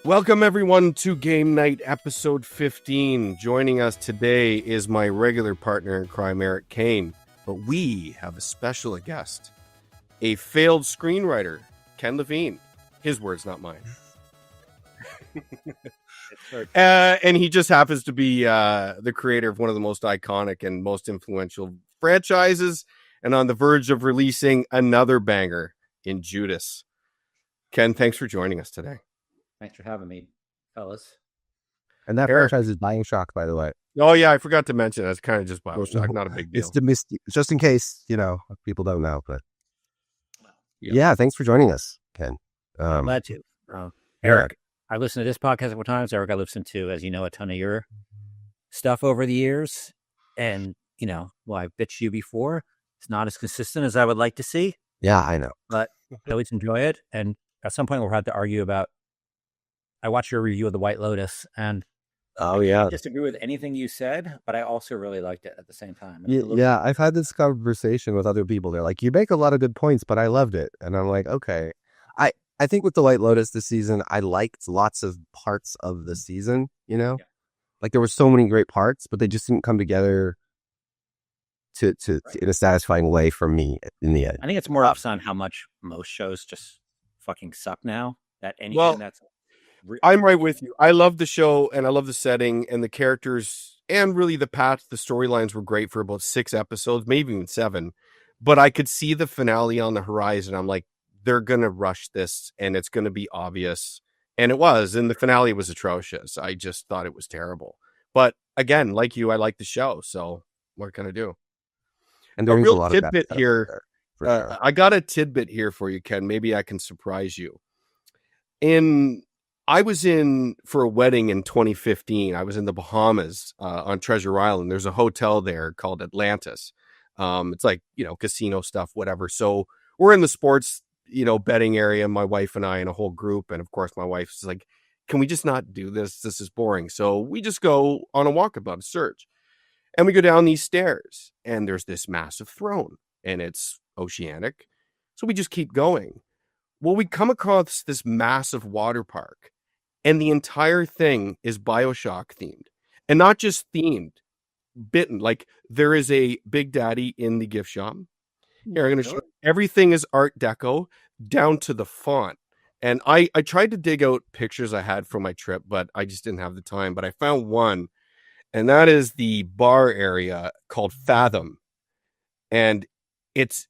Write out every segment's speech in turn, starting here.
Welcome, everyone, to Game Night episode 15. Joining us today is my regular partner in crime, Erik Kain. But we have a special guest, a failed screenwriter, Ken Levine. His words, not mine. And he just happens to be the creator of one of the most iconic and most influential franchises, and on the verge of releasing another banger in Judas. Ken, thanks for joining us today. Thanks for having me, fellas. And that Erik. franchise is BioShock, by the way. Oh, yeah, I forgot to mention that's kind of just BioShock, not a big deal. It's just in case, people don't know. But yeah, thanks for joining us, Ken. Glad to. Erik, I listened to this podcast a couple times. Erik, I listened to, as you know, a ton of your stuff over the years. And, I've bitched you before. It's not as consistent as I would like to see. Yeah, I know. But I always enjoy it. And at some point we'll have to argue about, I watched your review of The White Lotus, and I can't disagree with anything you said, but I also really liked it at the same time. Yeah, I've had this conversation with other people. They're like, you make a lot of good points, but I loved it. And I'm like, okay. I think with The White Lotus this season, I liked lots of parts of the season, Like there were so many great parts, but they just didn't come together to in a satisfying way for me in the end. I think it's more ups on how much most shows just fucking suck now. I'm right with you. I love the show and I love the setting and the characters and really the path. The storylines were great for about 6 episodes, maybe even 7. But I could see the finale on the horizon. I'm like, they're going to rush this and it's going to be obvious. And it was. And the finale was atrocious. I just thought it was terrible. But again, like you, I like the show. So what can I do? And a there's real a lot tidbit of here. Sure. I got a tidbit here for you, Ken. Maybe I can surprise you. I was in for a wedding in 2015. I was in the Bahamas on Treasure Island. There's a hotel there called Atlantis. It's like, casino stuff, whatever. So we're in the sports, betting area, my wife and I and a whole group. And of course, my wife's like, can we just not do this? This is boring. So we just go on a walkabout, a search. And we go down these stairs and there's this massive throne and it's oceanic. So we just keep going. Well, we come across this massive water park. And the entire thing is BioShock themed, and not just themed, bitten. Like there is a Big Daddy in the gift shop. Here, I'm going to show everything is Art Deco down to the font. And I tried to dig out pictures I had from my trip, but I just didn't have the time. But I found one, and that is the bar area called Fathom. And it's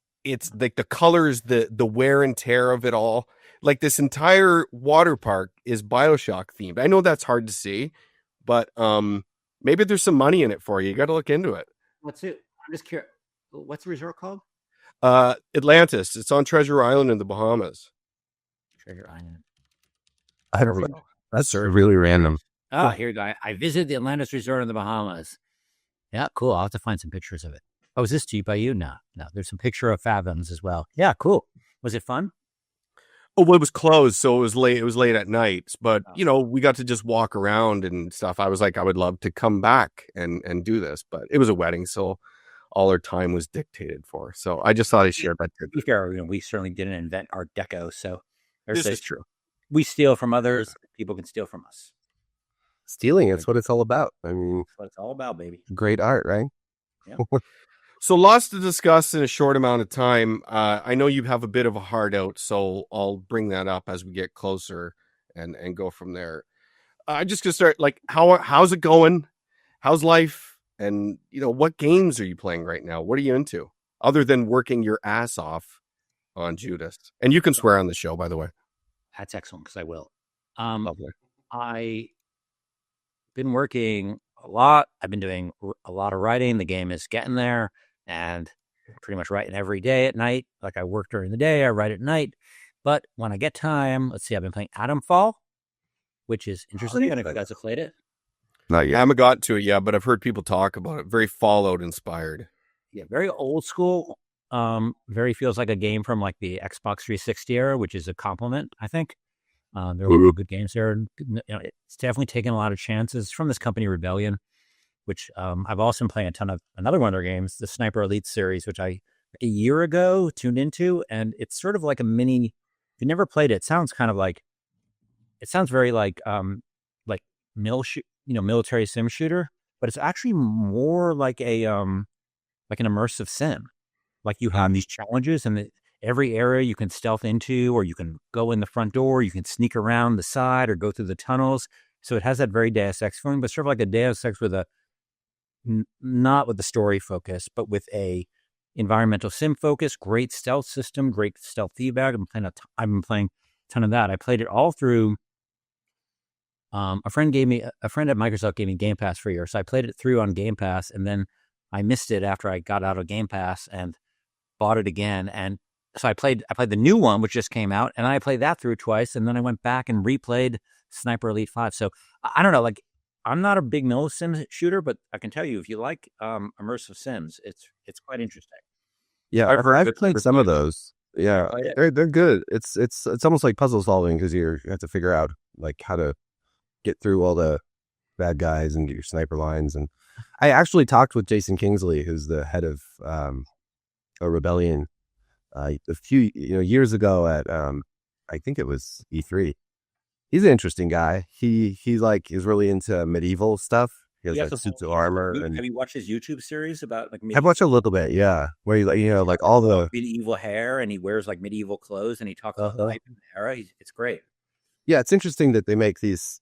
like the colors, the wear and tear of it all. Like this entire water park is BioShock themed. I know that's hard to see, but maybe there's some money in it for you. You got to look into it. What's it? I'm just curious. What's the resort called? Atlantis. It's on Treasure Island in the Bahamas. Treasure Island. I don't know. That's really random. Oh, here you go. I visited the Atlantis Resort in the Bahamas. Yeah, cool. I'll have to find some pictures of it. Oh, is this cheap by you? No. There's some picture of Fathoms as well. Yeah, cool. Was it fun? Oh, well, it was closed, so it was late. It was late at night, but we got to just walk around and stuff. I was like, I would love to come back and do this, but it was a wedding, so all our time was dictated for. So I just thought I shared that. To be fair, we certainly didn't invent Art Deco, so this is true. We steal from others. People can steal from us. Stealing, it's what it's all about. I mean, that's what it's all about, baby. Great art, right? Yeah. So lots to discuss in a short amount of time. I know you have a bit of a heart out, so I'll bring that up as we get closer and go from there. I'm just gonna start like how's it going? How's life? And what games are you playing right now? What are you into other than working your ass off on Judas? And you can swear on the show, by the way. That's excellent because I will. Lovely. I been working a lot. I've been doing a lot of writing. The game is getting there. And pretty much writing every day at night. Like I work during the day, I write at night. But when I get time, let's see, I've been playing Atomfall, which is interesting. I don't know if you guys have played it. Not yet. I haven't got to it yet, but I've heard people talk about it. Very Fallout inspired. Yeah, very old school. Very feels like a game from like the Xbox 360 era, which is a compliment, I think. There are really good games there. It's definitely taken a lot of chances from this company, Rebellion, which I've also been playing a ton of another one of their games, the Sniper Elite series, which I a year ago tuned into, and it's sort of like a mini. If you never played it, it sounds kind of like it sounds very like military sim shooter, but it's actually more like like an immersive sim. Like you have these challenges, and every area you can stealth into, or you can go in the front door, you can sneak around the side, or go through the tunnels. So it has that very Deus Ex feeling, but sort of like a Deus Ex with not with the story focus, but with a environmental sim focus. Great stealth system, great stealth feedback. I've been playing a ton of that. I played it all through. A friend at Microsoft gave me Game Pass for a year, so I played it through on Game Pass, and then I missed it after I got out of Game Pass and bought it again. And so I played the new one, which just came out, and I played that through twice, and then I went back and replayed Sniper Elite 5. So I don't know, like, I'm not a big no sim shooter, but I can tell you, if you like immersive sims, it's quite interesting. Yeah, I've played some of those. Yeah, they're good. It's almost like puzzle solving because you have to figure out like how to get through all the bad guys and get your sniper lines. And I actually talked with Jason Kingsley, who's the head of a Rebellion, a few years ago at I think it was E3. He's an interesting guy. He like is really into medieval stuff. He has like suits of armor. And have you watched his YouTube series about like? I've watched a little bit, yeah. Where he like all the medieval hair, and he wears like medieval clothes, and he talks about the era. It's great. Yeah, it's interesting that they make these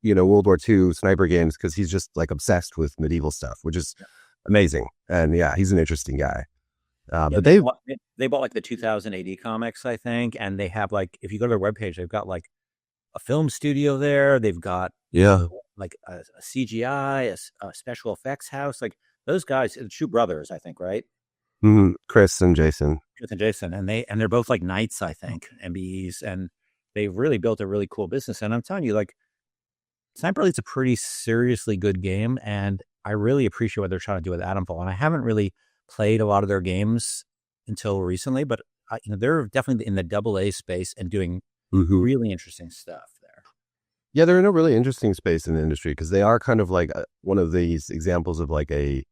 World War II sniper games because he's just like obsessed with medieval stuff, which is amazing. And yeah, he's an interesting guy. But they bought like the 2000 AD comics, I think, and they have like, if you go to their webpage, they've got like a film studio there. They've got like a CGI, a special effects house. Like those guys, the two brothers, I think, right? Mm-hmm. Chris and Jason, and they're both like knights, I think, MBEs, and they've really built a really cool business. And I'm telling you, like, Sniper Elite's a pretty seriously good game, and I really appreciate what they're trying to do with Atomfall. And I haven't really played a lot of their games until recently, but they're definitely in the AA space and doing really interesting stuff there. Yeah, they're in a really interesting space in the industry because they are kind of like one of these examples of like a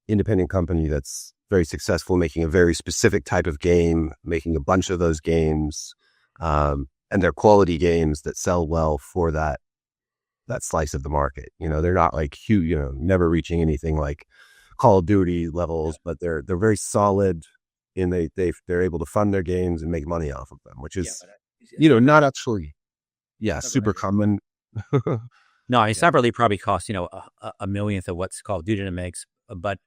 independent company that's very successful, making a very specific type of game, making a bunch of those games, and they're quality games that sell well for that slice of the market. They're not like huge, never reaching anything like Call of Duty levels, but they're very solid, and they're able to fund their games and make money off of them, which is not actually super common. No, Sniper Elite probably costs a millionth of what's Call of Duty makes, but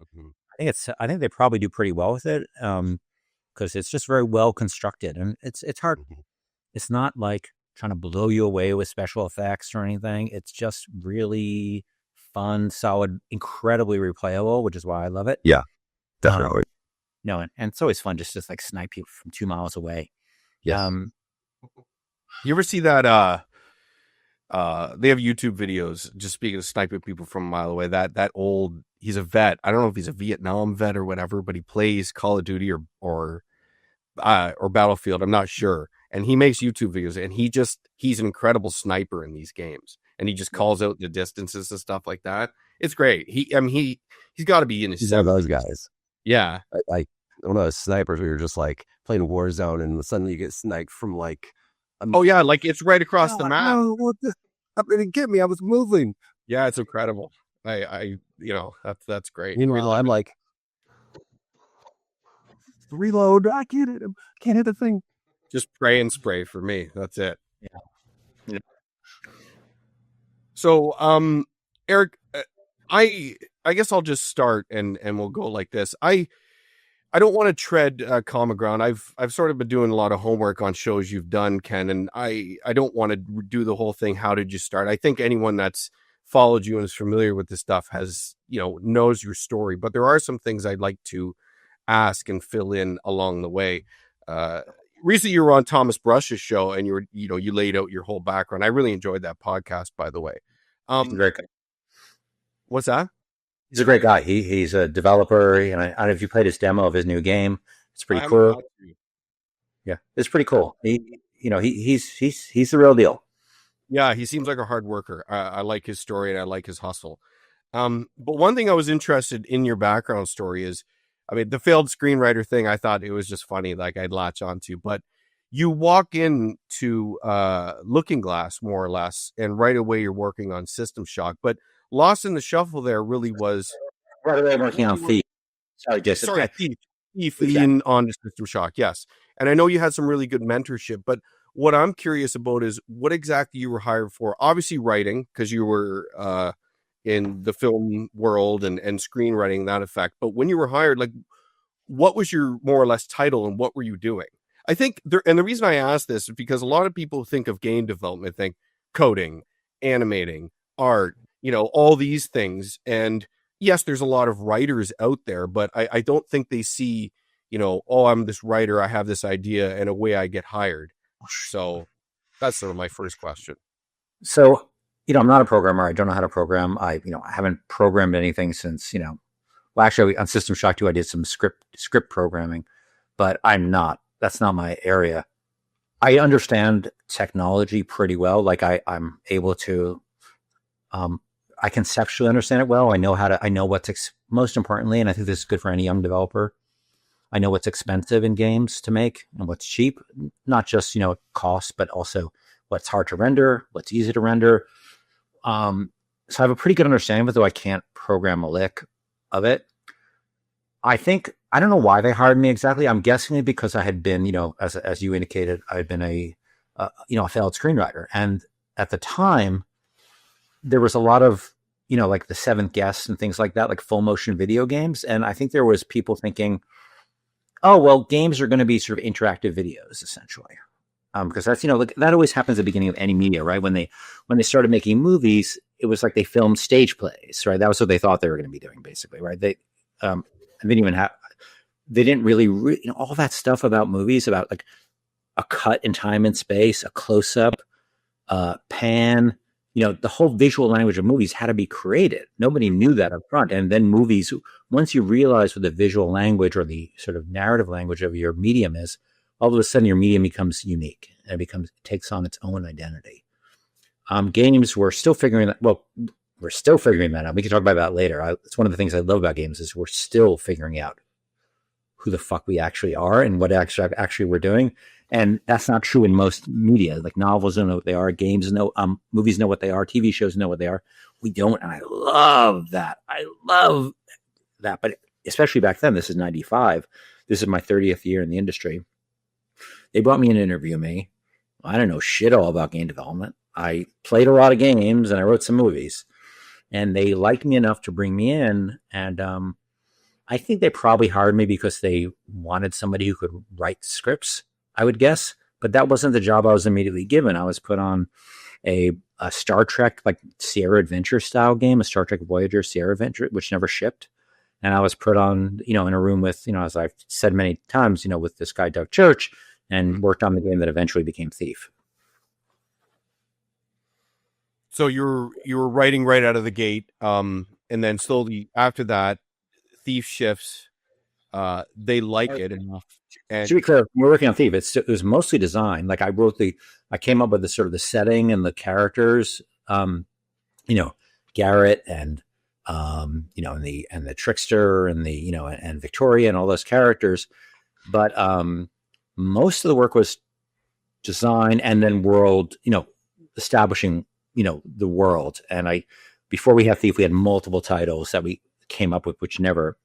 I think they probably do pretty well with it because it's just very well constructed, and it's hard. It's not like trying to blow you away with special effects or anything. It's just really fun, solid, incredibly replayable, which is why I love it. Yeah, definitely. And it's always fun just to like snipe people from 2 miles away. Yes. You ever see that? They have YouTube videos. Just speaking of sniping people from a mile away. That old. He's a vet. I don't know if he's a Vietnam vet or whatever, but he plays Call of Duty or Battlefield. I'm not sure. And he makes YouTube videos, and he's an incredible sniper in these games. And he just calls out the distances and stuff like that. It's great. He's got to be in his. He's one of those guys. Yeah, like one of those snipers where you're just like playing Warzone, and suddenly you get sniped from like. Like it's right across the map. No, I'm gonna get me. I was moving. Yeah, it's incredible. That's great. Meanwhile, I'm like, reload. I can't hit him. Can't hit the thing. Just pray and spray for me. That's it. Yeah. So, Erik, I guess I'll just start and we'll go like this. I don't want to tread common ground. I've sort of been doing a lot of homework on shows you've done, Ken, and I don't want to do the whole thing. How did you start? I think anyone that's followed you and is familiar with this stuff has, knows your story, but there are some things I'd like to ask and fill in along the way. Recently you were on Thomas Brush's show, and you laid out your whole background. I really enjoyed that podcast, by the way. He's a great guy. What's that? He's a great guy. He's a developer, and I don't know if you played his demo of his new game. It's pretty cool. Yeah, it's pretty cool. He's the real deal. Yeah, he seems like a hard worker. I like his story, and I like his hustle. But one thing I was interested in your background story is, the failed screenwriter thing, I thought it was just funny, like I'd latch onto. But you walk into Looking Glass more or less, and right away you're working on System Shock. But Lost in the Shuffle there really was Right away, I'm working on Thief. Sorry, Jason. sorry, Thief Exactly. lean on to System Shock, yes. And I know you had some really good mentorship, but what I'm curious about is what exactly you were hired for. Obviously writing, because you were in the film world and screenwriting, that effect. But when you were hired, like, what was your more or less title and what were you doing? I think there, and the reason I ask this is because a lot of people think of game development, think coding, animating, art, all these things. And yes, there's a lot of writers out there, but I don't think they see, oh, I'm this writer, I have this idea, and away I get hired. So that's sort of my first question. So, I'm not a programmer. I don't know how to program. I haven't programmed anything since, well, actually on System Shock 2, I did some script programming, but that's not my area. I understand technology pretty well. Like I'm able to, I conceptually understand it well. I know what's most importantly, and I think this is good for any young developer. I know what's expensive in games to make and what's cheap, not just, cost, but also what's hard to render, what's easy to render. So I have a pretty good understanding of it, though I can't program a lick of it. I don't know why they hired me exactly. I'm guessing it because I had been, as you indicated, I had been a failed screenwriter. And at the time, there was a lot of, like The Seventh Guest and things like that, like full motion video games. And I think there was people thinking, oh, well, games are going to be sort of interactive videos, essentially. Because that's, like, that always happens at the beginning of any media, right? When they started making movies, it was like they filmed stage plays, right? That was what they thought they were going to be doing, basically, right? They didn't really, all that stuff about movies, about like a cut in time and space, a close up, pan, the whole visual language of movies had to be created. Nobody knew that up front. And then movies, once you realize what the visual language or the sort of narrative language of your medium is, all of a sudden your medium becomes unique and it takes on its own identity. Games, we're still figuring that out. We can talk about that later. It's one of the things I love about games is we're still figuring out who the fuck we actually are and what actually we're doing. And that's not true in most media. Like novels don't know what they are. Games know, movies know what they are. TV shows know what they are. We don't. And I love that. But especially back then, this is 95. This is my 30th year in the industry. They brought me in to interview me. I don't know shit all about game development. I played a lot of games and I wrote some movies. And they liked me enough to bring me in. And I think they probably hired me because they wanted somebody who could write scripts, I would guess. But that wasn't the job I was immediately given. I was put on a Star Trek, like Sierra Adventure style game, a Star Trek Voyager Sierra Adventure, which never shipped. And I was put on, in a room with, as I've said many times, with this guy, Doug Church, and worked on the game that eventually became Thief. So you were writing right out of the gate, and then slowly after that, Thief shifts. They like it enough. And to be clear, we're working on Thief. It was mostly design. Like I came up with the sort of the setting and the characters. Garrett and and the trickster and and Victoria and all those characters. But most of the work was design and then world, establishing, the world. And before we had Thief, we had multiple titles that we came up with, which never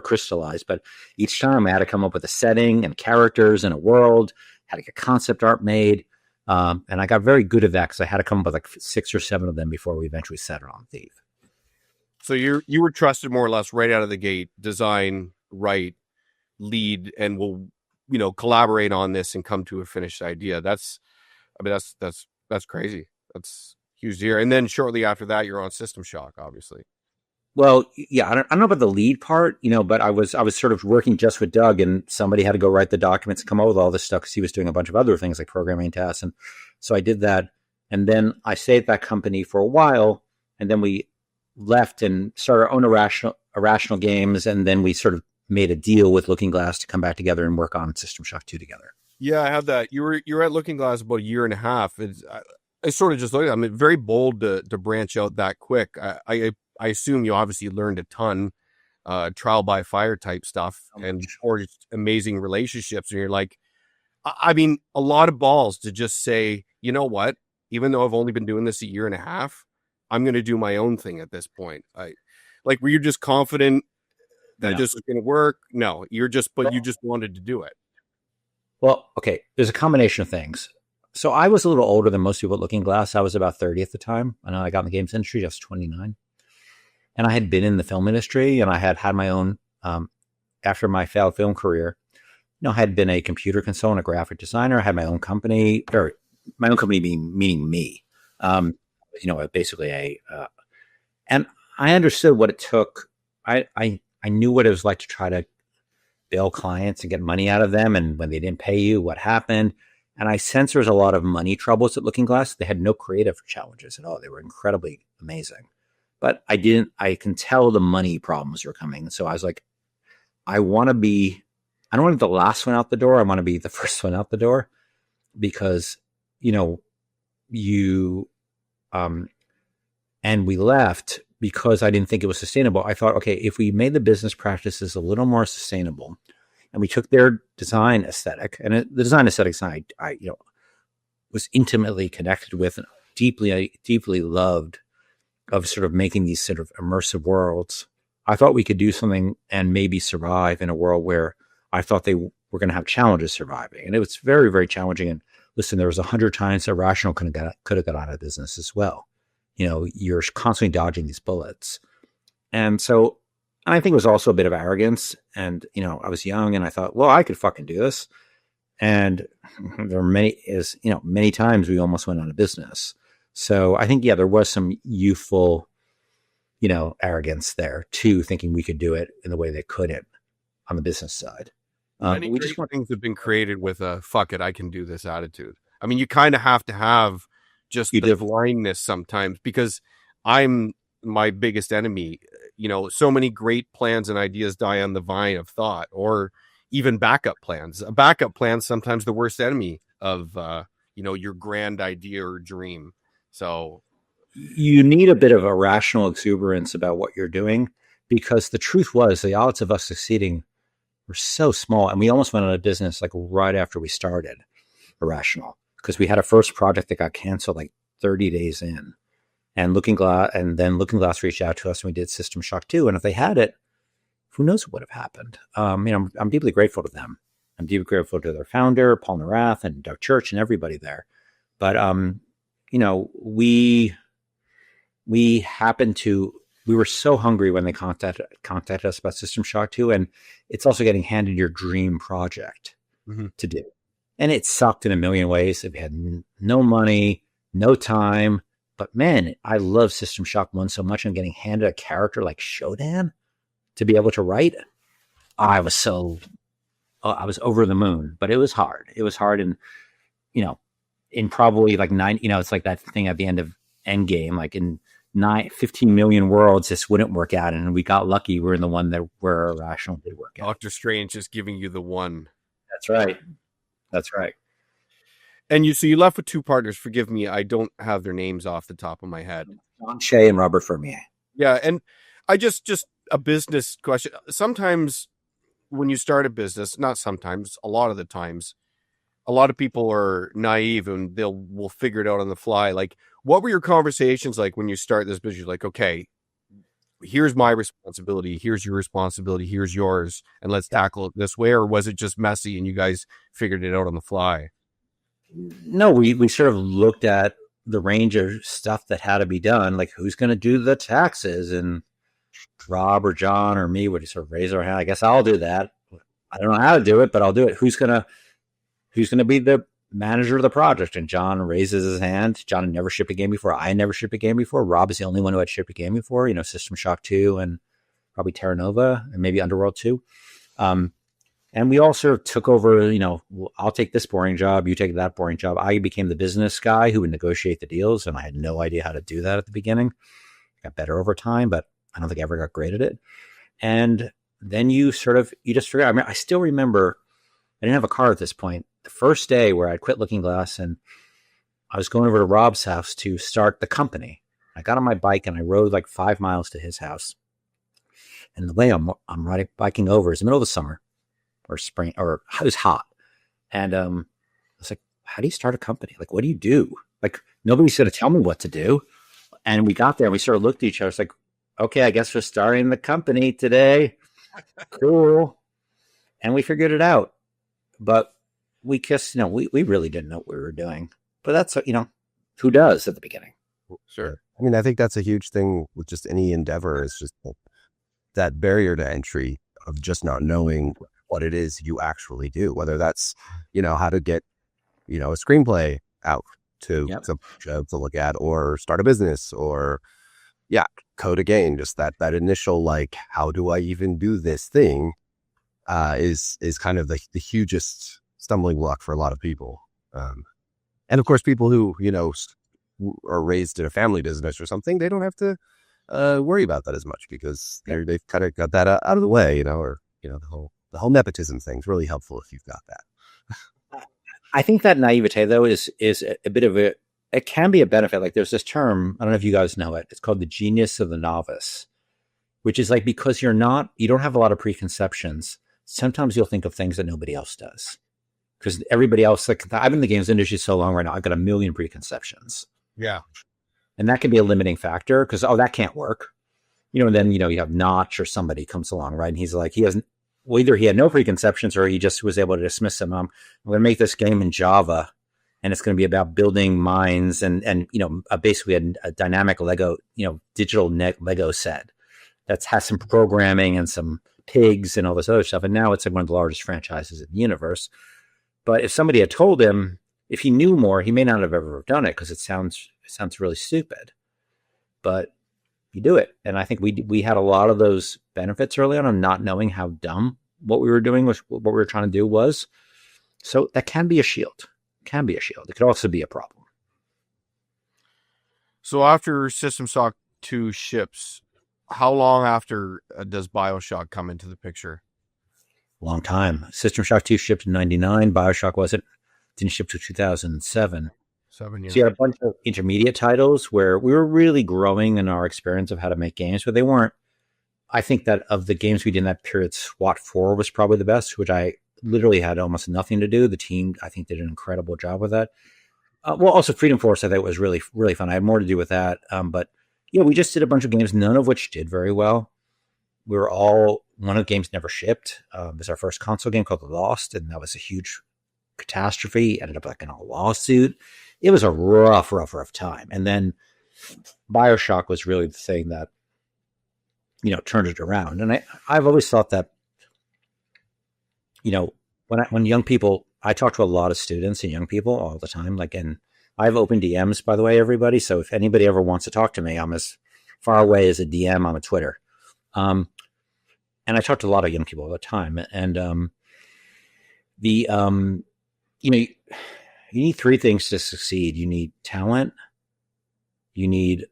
crystallized. But each time I had to come up with a setting and characters and a world, had to get concept art made. And I got very good at that because I had to come up with like 6 or 7 of them before we eventually settled on Thief. So you were trusted more or less right out of the gate, design, write, lead, and we'll, collaborate on this and come to a finished idea. That's crazy. That's huge here. And then shortly after that, you're on System Shock, obviously. Well, yeah, I don't know about the lead part, but I was sort of working just with Doug, and somebody had to go write the documents and come up with all this stuff because he was doing a bunch of other things like programming tasks. And so I did that. And then I stayed at that company for a while, and then we left and started our own irrational games. And then we sort of made a deal with Looking Glass to come back together and work on System Shock 2 together. Yeah, I had that. You were at Looking Glass about a year and a half. I sort of just looked at it. Very bold to branch out that quick. I assume you obviously learned a ton, trial by fire type stuff and forged amazing relationships. And you're like, I mean, a lot of balls to just say, you know what? Even though I've only been doing this a year and a half, I'm going to do my own thing at this point. Were you just confident that this was going to work? No, you just wanted to do it. Well, okay. There's a combination of things. So I was a little older than most people at Looking Glass. I was about 30 at the time. I know I got in the games industry. I was 29. And I had been in the film industry, and I had my own, after my failed film career, I had been a computer consultant, a graphic designer. I had my own company, or my own company meaning me. Basically and I understood what it took. I knew what it was like to try to bill clients and get money out of them. And when they didn't pay you, what happened? And I sensed there was a lot of money troubles at Looking Glass. They had no creative challenges at all. They were incredibly amazing. But I can tell the money problems were coming. So I was like, I don't want to be the last one out the door. I want to be the first one out the door, because, and we left because I didn't think it was sustainable. I thought, okay, if we made the business practices a little more sustainable, and we took their design aesthetic, and the design aesthetics I was intimately connected with and deeply loved, of sort of making these sort of immersive worlds. I thought we could do something and maybe survive in a world where I thought they were going to have challenges surviving. And it was very, very challenging. And listen, there was 100 times Irrational could have got out of business as well. You're constantly dodging these bullets. And so I think it was also a bit of arrogance. And, I was young and I thought, well, I could fucking do this. And there were many times we almost went out of business. So I think, there was some youthful, arrogance there too, thinking we could do it in the way they couldn't on the business side. Many things have been created with a "fuck it, I can do this" attitude. I mean, you kind of have to have just the blindness sometimes, because I'm my biggest enemy. So many great plans and ideas die on the vine of thought, or even backup plans. A backup plan sometimes the worst enemy of your grand idea or dream. So you need a bit of irrational exuberance about what you're doing, because the truth was the odds of us succeeding were so small, and we almost went out of business right after we started Irrational, because we had a first project that got canceled 30 days in, and Looking Glass reached out to us, and we did System Shock 2. And if they had it, who knows what would have happened? I'm deeply grateful to them. I'm deeply grateful to their founder, Paul Narath, and Doug Church, and everybody there. But we were so hungry when they contacted us about System Shock 2, and it's also getting handed your dream project to do. And it sucked in a million ways. We had no money, no time, but man, I love System Shock 1 so much. I'm getting handed a character like Shodan to be able to write. I was over the moon, but it was hard. It was hard. And, in probably 9, it's like that thing at the end of Endgame, in 15 million worlds, this wouldn't work out. And we got lucky. We're in the one where Irrational did work out. Doctor Strange is giving you the one. That's right. That's right. And you left with two partners. Forgive me, I don't have their names off the top of my head. John Shea and Robert Fermier. Yeah, and I just a business question. Sometimes when you start a business, not sometimes, a lot of the times, a lot of people are naive and will figure it out on the fly. What were your conversations like when you start this business? You're like, okay, here's my responsibility, here's your responsibility, here's yours, and let's tackle it this way? Or was it just messy and you guys figured it out on the fly? No, we sort of looked at the range of stuff that had to be done, who's going to do the taxes, and Rob or John or me would sort of raise our hand. I guess I'll do that. I don't know how to do it, but I'll do it. Who's going to be the manager of the project? And John raises his hand. John had never shipped a game before. I had never shipped a game before. Rob is the only one who had shipped a game before, System Shock 2 and probably Terra Nova and maybe Underworld 2. And we all sort of took over, I'll take this boring job, you take that boring job. I became the business guy who would negotiate the deals, and I had no idea how to do that at the beginning. I got better over time, but I don't think I ever got great at it. And then you just figure out. I still remember, I didn't have a car at this point. The first day where I quit Looking Glass, and I was going over to Rob's house to start the company. I got on my bike and I rode 5 miles to his house. And the way I'm biking over is the middle of the summer or spring, or it was hot. And how do you start a company? Like, what do you do? Like, nobody's going to tell me what to do. And we got there and we sort of looked at each other. It's like, okay, I guess we're starting the company today. Cool. And we figured it out. But we kissed, we really didn't know what we were doing. But that's, who does at the beginning? Sure. I mean, I think that's a huge thing with just any endeavor, is just that barrier to entry of just not knowing what it is you actually do, whether that's, how to get, a screenplay out to look at, or start a business, or code a game. Just that initial, like, how do I even do this thing, is kind of the hugest stumbling block for a lot of people. And of course, people who, are raised in a family business or something, they don't have to worry about that as much, because they've kind of got that out of the way, or, the whole nepotism thing's really helpful if you've got that. I think that naivete, though, is a bit of it can be a benefit. Like, there's this term, I don't know if you guys know it. It's called the genius of the novice, which is like, because you don't have a lot of preconceptions, sometimes you'll think of things that nobody else does. Because everybody else, like, I've been in the games industry so long right now, I've got a million preconceptions. Yeah. And that can be a limiting factor, because, that can't work. And then, you have Notch or somebody comes along, right? And he's like, either he had no preconceptions, or he just was able to dismiss them. I'm going to make this game in Java, and it's going to be about building mines and basically a dynamic Lego, digital Lego set that has some programming and some pigs and all this other stuff. And now it's like one of the largest franchises in the universe. But if somebody had told him, if he knew more, he may not have ever done it, because it sounds really stupid. But you do it. And I think we had a lot of those benefits early on of not knowing how dumb what we were doing was, what we were trying to do was. So that can be a shield. It could also be a problem. So after System Shock 2 ships, how long after does BioShock come into the picture? Long time. System Shock 2 shipped in 99. BioShock didn't ship till 2007. 7 years. So you had a bunch of intermediate titles where we were really growing in our experience of how to make games, but they weren't. I think that of the games we did in that period, SWAT 4 was probably the best, which I literally had almost nothing to do. The team, I think, did an incredible job with that. Also Freedom Force, I think, was really, really fun. I had more to do with that. But we just did a bunch of games, none of which did very well. One of the games never shipped. It was our first console game called Lost, and that was a huge catastrophe. Ended up like in a lawsuit. It was a rough time. And then BioShock was really the thing that, turned it around. And I've always thought that, when young people, I talk to a lot of students and young people all the time, like, and I have open DMs, by the way, everybody. So if anybody ever wants to talk to me, I'm as far away as a DM on Twitter. And I talk to a lot of young people all the time. And you need three things to succeed. You need talent. You need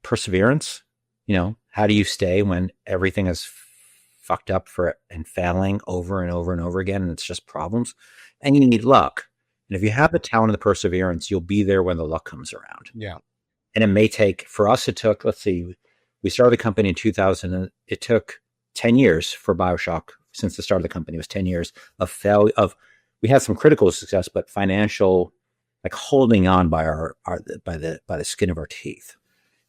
perseverance. How do you stay when everything is fucked up and failing over and over and over again, and it's just problems? And you need luck. And if you have the talent and the perseverance, you'll be there when the luck comes around. Yeah. And it may take, for us, it took, let's see, we started the company in 2000, and it took 10 years for BioShock. Since the start of the company, it was 10 years we had some critical success, but financial, like, holding on by the skin of our teeth.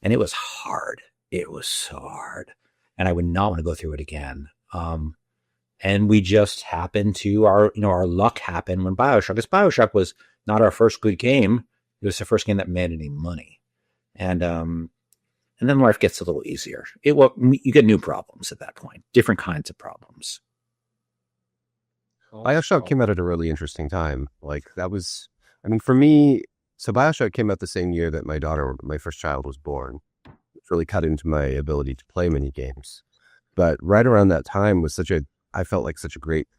And it was hard. It was so hard. And I would not want to go through it again. And we just happened to, our luck happened when because BioShock was not our first good game. It was the first game that made any money. And then life gets a little easier. You get new problems at that point, different kinds of problems. BioShock came out at a really interesting time. Like, that was, for me, so BioShock came out the same year that my first child, was born. It really cut into my ability to play many games. But right around that time was I felt like such a great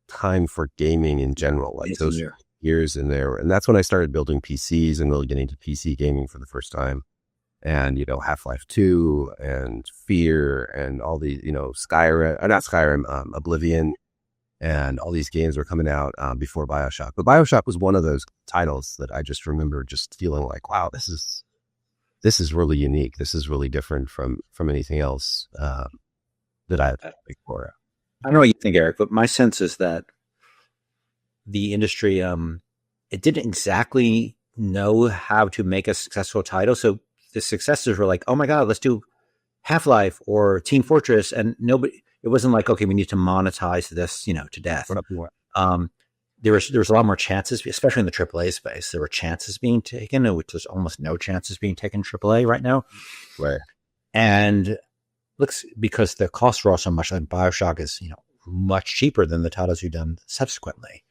time for gaming in general. Like, those years in there. And that's when I started building PCs and really getting into PC gaming for the first time. And, Half-Life 2 and Fear and all these, Oblivion. And all these games were coming out before BioShock. But BioShock was one of those titles that I just remember just feeling like, wow, this is really unique. This is really different from anything else that I've played before. I don't know what you think, Eric, but my sense is that the industry, it didn't exactly know how to make a successful title. So the successors were like, oh my God, let's do Half-Life or Team Fortress. And it wasn't like, okay, we need to monetize this, to death. There was a lot more chances, especially in the AAA space. There were chances being taken, which there's almost no chances being taken in AAA right now. Right. And looks, because the costs were also much, like BioShock is, much cheaper than the titles you've done subsequently.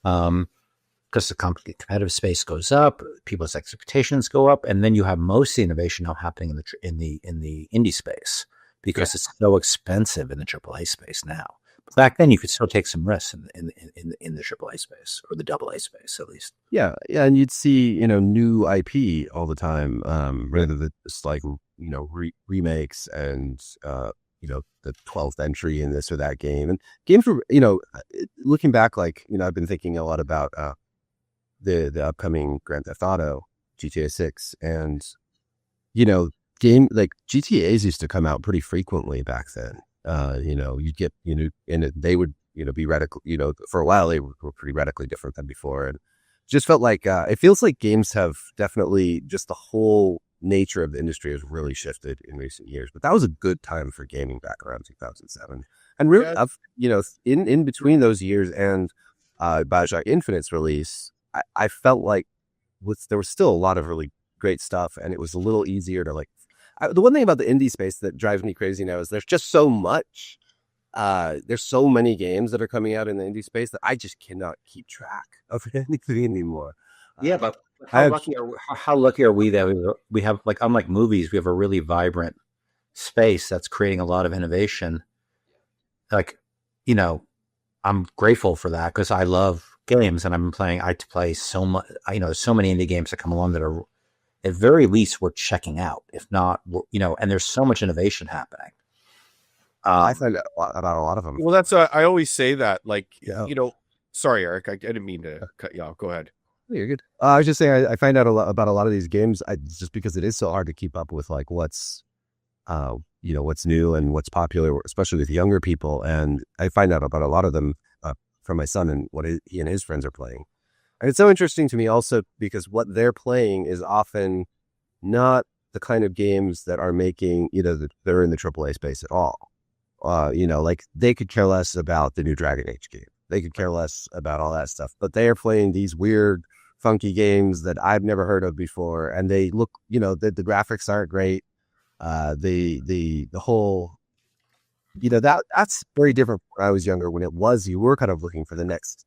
Because the competitive space goes up, people's expectations go up, and then you have most of the innovation now happening in the indie space because it's so expensive in the AAA space now. But back then, you could still take some risks in the AAA space, or the AA space at least. Yeah, and you'd see new IP all the time, rather than just like remakes and the 12th entry in this or that game. And games were looking back, like I've been thinking a lot about the upcoming Grand Theft Auto, GTA 6, and game like GTAs used to come out pretty frequently back then. You'd get and they would be radical. For a while they were pretty radically different than before, and just felt like it feels like games have definitely, just the whole nature of the industry has really shifted in recent years. But that was a good time for gaming back around 2007, and really, in between those years and BioShock Infinite's release, I felt like there was still a lot of really great stuff, and it was a little easier to like. The one thing about the indie space that drives me crazy now is there's just so much. There's so many games that are coming out in the indie space that I just cannot keep track of anything anymore. Yeah, but how lucky are we that we have, like, unlike movies, we have a really vibrant space that's creating a lot of innovation. Like, I'm grateful for that because I love games and I play so much. So many indie games that come along that are, at very least, we're checking out, if not, and there's so much innovation happening. I find about a lot of them. Well, that's I always say that, like, sorry, Eric, I didn't mean to cut you off. Go ahead. You're good. I was just saying, I find out about a lot of these games, just because it is so hard to keep up with, like, what's new and what's popular, especially with younger people. And I find out about a lot of them from my son and what he and his friends are playing. And it's so interesting to me also because what they're playing is often not the kind of games that are making, they're in the AAA space at all. Like, they could care less about the new Dragon Age game. They could care less about all that stuff, but they are playing these weird, funky games that I've never heard of before. And they look, the graphics aren't great. The whole, that's very different when I was younger, when you were kind of looking for the next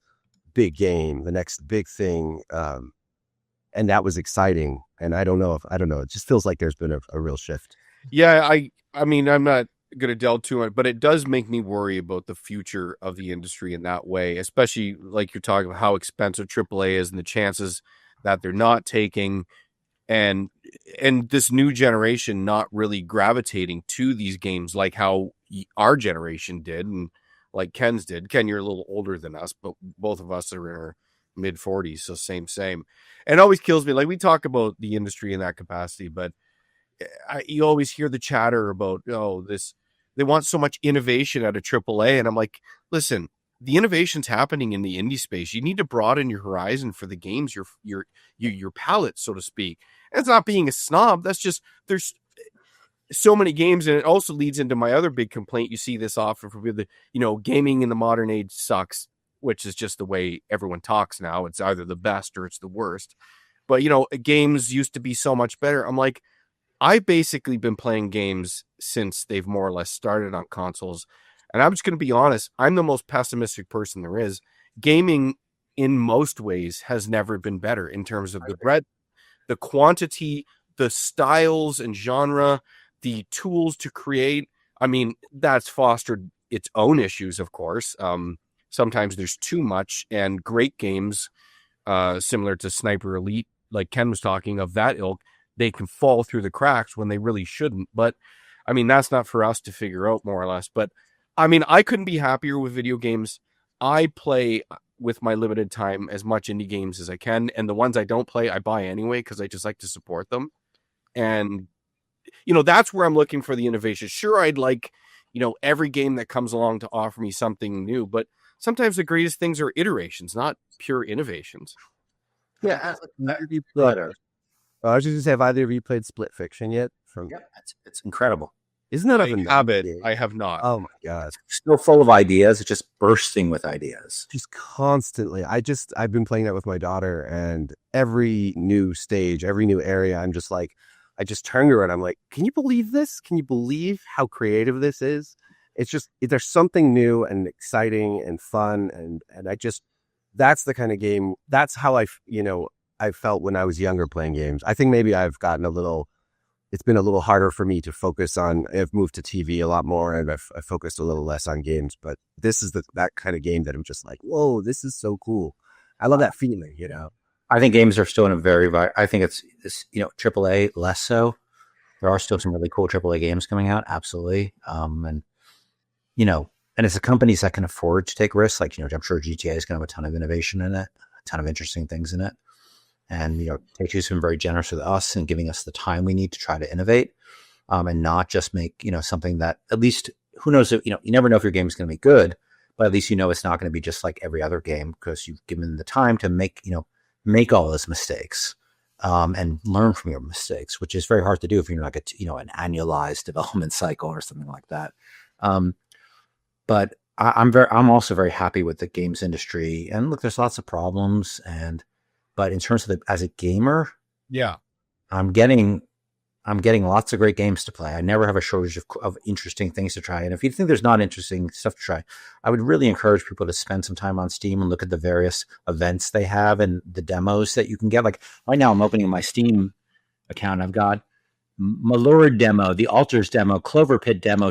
big game, the next big thing. And that was exciting. And I don't know. It just feels like there's been a real shift. Yeah. I mean, I'm not going to delve too much, but it does make me worry about the future of the industry in that way, especially like you're talking about how expensive AAA is and the chances that they're not taking, and this new generation not really gravitating to these games like how our generation did, and like Ken's did. Ken, you're a little older than us, but both of us are in our mid 40s, so same. And it always kills me. Like, we talk about the industry in that capacity, but you always hear the chatter about, they want so much innovation out of AAA, and I'm like, listen, the innovation's happening in the indie space. You need to broaden your horizon for the games, your palette, so to speak. And it's not being a snob. That's just, there's so many games, and it also leads into my other big complaint. You see this often from the, gaming in the modern age sucks, which is just the way everyone talks now. It's either the best or it's the worst. But, games used to be so much better. I'm like, I've basically been playing games since they've more or less started on consoles. And I'm just going to be honest, I'm the most pessimistic person there is. Gaming, in most ways, has never been better in terms of the breadth, the quantity, the styles and genre, the tools to create. I mean, that's fostered its own issues, of course. Sometimes there's too much, and great games, similar to Sniper Elite, like Ken was talking of, that ilk, they can fall through the cracks when they really shouldn't. But I mean, that's not for us to figure out, more or less. But I mean, I couldn't be happier with video games. I play with my limited time as much indie games as I can. And the ones I don't play, I buy anyway, because I just like to support them. And, that's where I'm looking for the innovation. Sure, I'd like, every game that comes along to offer me something new. But sometimes the greatest things are iterations, not pure innovations. Yeah. Go ahead, Eric. I was just gonna say, have either of you played Split Fiction yet? Yeah, it's incredible. Isn't that I have not. Oh my god, Still full of ideas. It's just bursting with ideas. just constantly. I've been playing that with my daughter, and every new stage, every new area, I'm just like, I just turn to her and I'm like, can you believe this? Can you believe how creative this is? It's just, there's something new and exciting and fun, and that's the kind of game. That's how I felt when I was younger playing games. I think maybe it's been a little harder for me to focus on. I've moved to TV a lot more, and I've focused a little less on games. But this is that kind of game that I'm just like, whoa, this is so cool. I love that feeling, I think games are still in I think it's AAA less so. There are still some really cool AAA games coming out, absolutely. And it's the companies that can afford to take risks. Like, I'm sure GTA is going to have a ton of innovation in it, a ton of interesting things in it. And, Take-Two's been very generous with us and giving us the time we need to try to innovate, and not just make, something that, at least, who knows, you never know if your game is going to be good, but at least it's not going to be just like every other game, because you've given the time to make all those mistakes, and learn from your mistakes, which is very hard to do if you're like an annualized development cycle or something like that. But I'm also very happy with the games industry. And look, there's lots of problems, but in terms of as a gamer, yeah, I'm getting lots of great games to play. I never have a shortage of interesting things to try. And if you think there's not interesting stuff to try, I would really encourage people to spend some time on Steam and look at the various events they have and the demos that you can get. Like right now, I'm opening my Steam account. I've got Malord demo, the Altars demo, Clover Pit demo,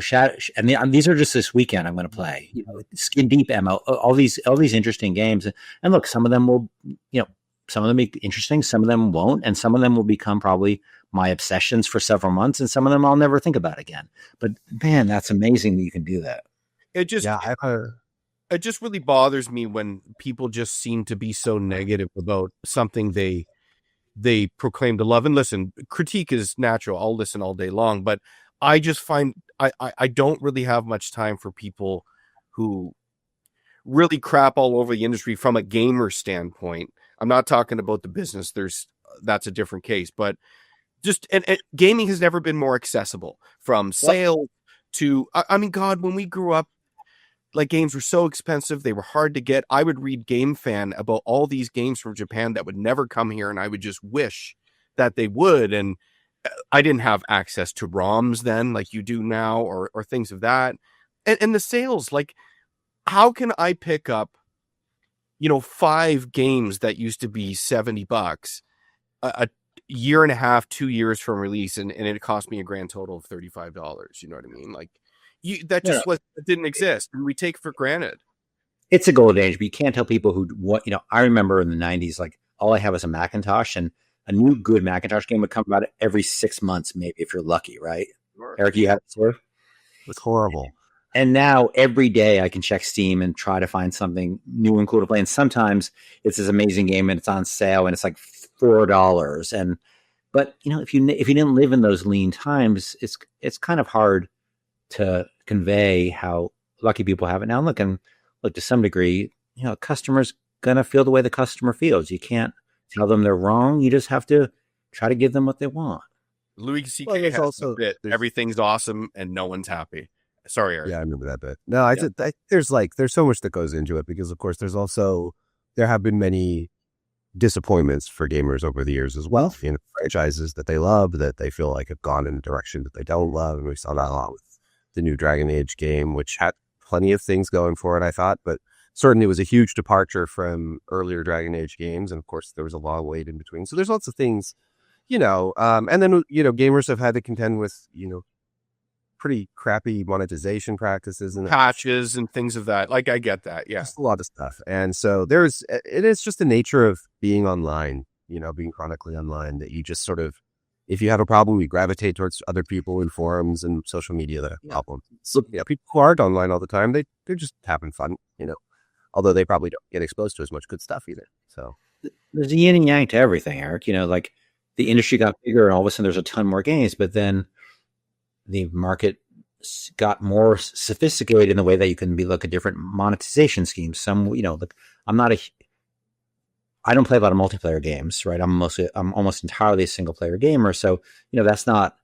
and these are just this weekend I'm going to play. Skin Deep demo, all these interesting games. And look, some of them will, some of them be interesting, some of them won't, and some of them will become probably my obsessions for several months, and some of them I'll never think about again. But man, that's amazing that you can do that. It just really bothers me when people just seem to be so negative about something they proclaim to love. And listen, critique is natural. I'll listen all day long, but I just find I don't really have much time for people who really crap all over the industry from a gamer standpoint. I'm not talking about the business. That's a different case, but just and gaming has never been more accessible, from sale to, I mean, God, when we grew up, like, games were so expensive. They were hard to get. I would read Game Fan about all these games from Japan that would never come here, and I would just wish that they would. And I didn't have access to ROMs then like you do now, or things of that. And the sales, like, how can I pick up 5 games that used to be $70 a year and a half, 2 years from release, and it cost me a grand total of $35. You know what I mean? Like, that didn't exist, and we take it for granted. It's a golden age, but you can't tell people I remember in the 90s, like, all I had was a Macintosh, and a new good Macintosh game would come out every 6 months, maybe, if you're lucky, right? Sure. Eric, you had it too? It was horrible. And now every day I can check Steam and try to find something new and cool to play. And sometimes it's this amazing game and it's on sale and it's like $4. But if you didn't live in those lean times, it's kind of hard to convey how lucky people have it now. Look, to some degree, customer's gonna feel the way the customer feels. You can't tell them they're wrong. You just have to try to give them what they want. Louis C.K. has also a bit. Everything's awesome and no one's happy. Sorry, Eric. Yeah, I remember that bit. No, there's so much that goes into it, because of course there have been many disappointments for gamers over the years as well. Franchises that they love that they feel like have gone in a direction that they don't love, and we saw that a lot with the new Dragon Age game, which had plenty of things going for it, I thought, but certainly was a huge departure from earlier Dragon Age games, and of course there was a long wait in between. So there's lots of things, and then gamers have had to contend with pretty crappy monetization practices and patches and things of that. Like, I get that. Yeah. Just a lot of stuff. And so it is just the nature of being online, being chronically online, that you just sort of, if you have a problem, you gravitate towards other people in forums and social media that have problems. So, people who aren't online all the time, they're just having fun, although they probably don't get exposed to as much good stuff either. So there's a yin and yang to everything, Eric. Like, the industry got bigger and all of a sudden there's a ton more games, but then the market got more sophisticated in the way that you can look at different monetization schemes. Some, look, I don't play a lot of multiplayer games, right? I'm almost entirely a single player gamer. So, that's not,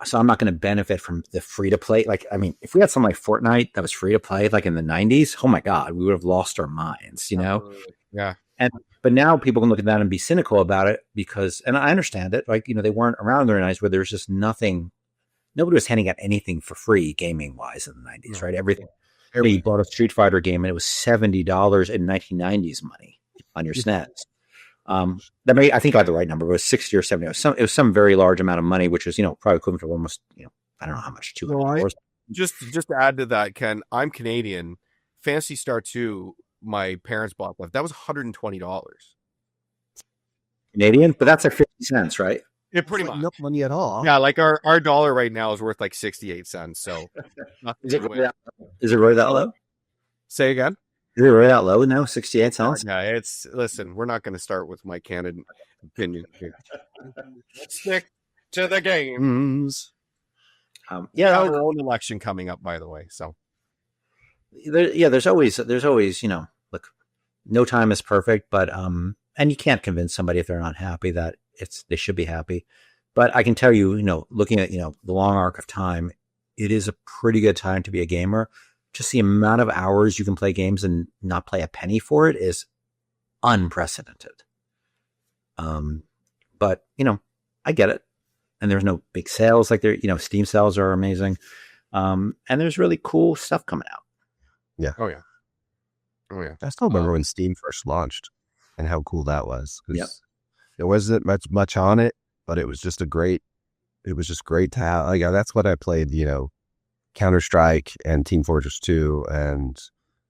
so I'm not going to benefit from the free to play. Like, I mean, if we had something like Fortnite that was free to play, like in the 90s, oh my God, we would have lost our minds, Absolutely. Yeah. But now people can look at that and be cynical about it because, and I understand it, like, they weren't around in the 90s where there's just nobody was handing out anything for free gaming wise in the 90s, right? Everything. You bought a Street Fighter game and it was $70 in 1990s money on your SNES. I think I had the right number. It was 60 or 70. It was some very large amount of money, which was, probably equivalent to almost, I don't know how much, $200. Just to add to that, Ken, I'm Canadian. Phantasy Star 2, my parents bought that. That was $120. Canadian, but that's like 50 cents, right? It pretty much. No money at all. Yeah, like our dollar right now is worth like 68 cents. So is it really that low? Say again? Is it really that low now? 68 cents? Yeah, listen, we're not going to start with my candid opinion here. Let's stick to the games. We have our own election coming up, by the way. So there's always, look, no time is perfect, but and you can't convince somebody if they're not happy that they should be happy. But I can tell you, looking at the long arc of time, it is a pretty good time to be a gamer. Just the amount of hours you can play games and not pay a penny for it is unprecedented. But I get it. And there's no big sales like there. Steam sales are amazing. And there's really cool stuff coming out. Yeah. Oh yeah. I still remember when Steam first launched and how cool that was. Yep. There wasn't much on it, but it was just great to have. Like, that's what I played, Counter-Strike and Team Fortress 2 and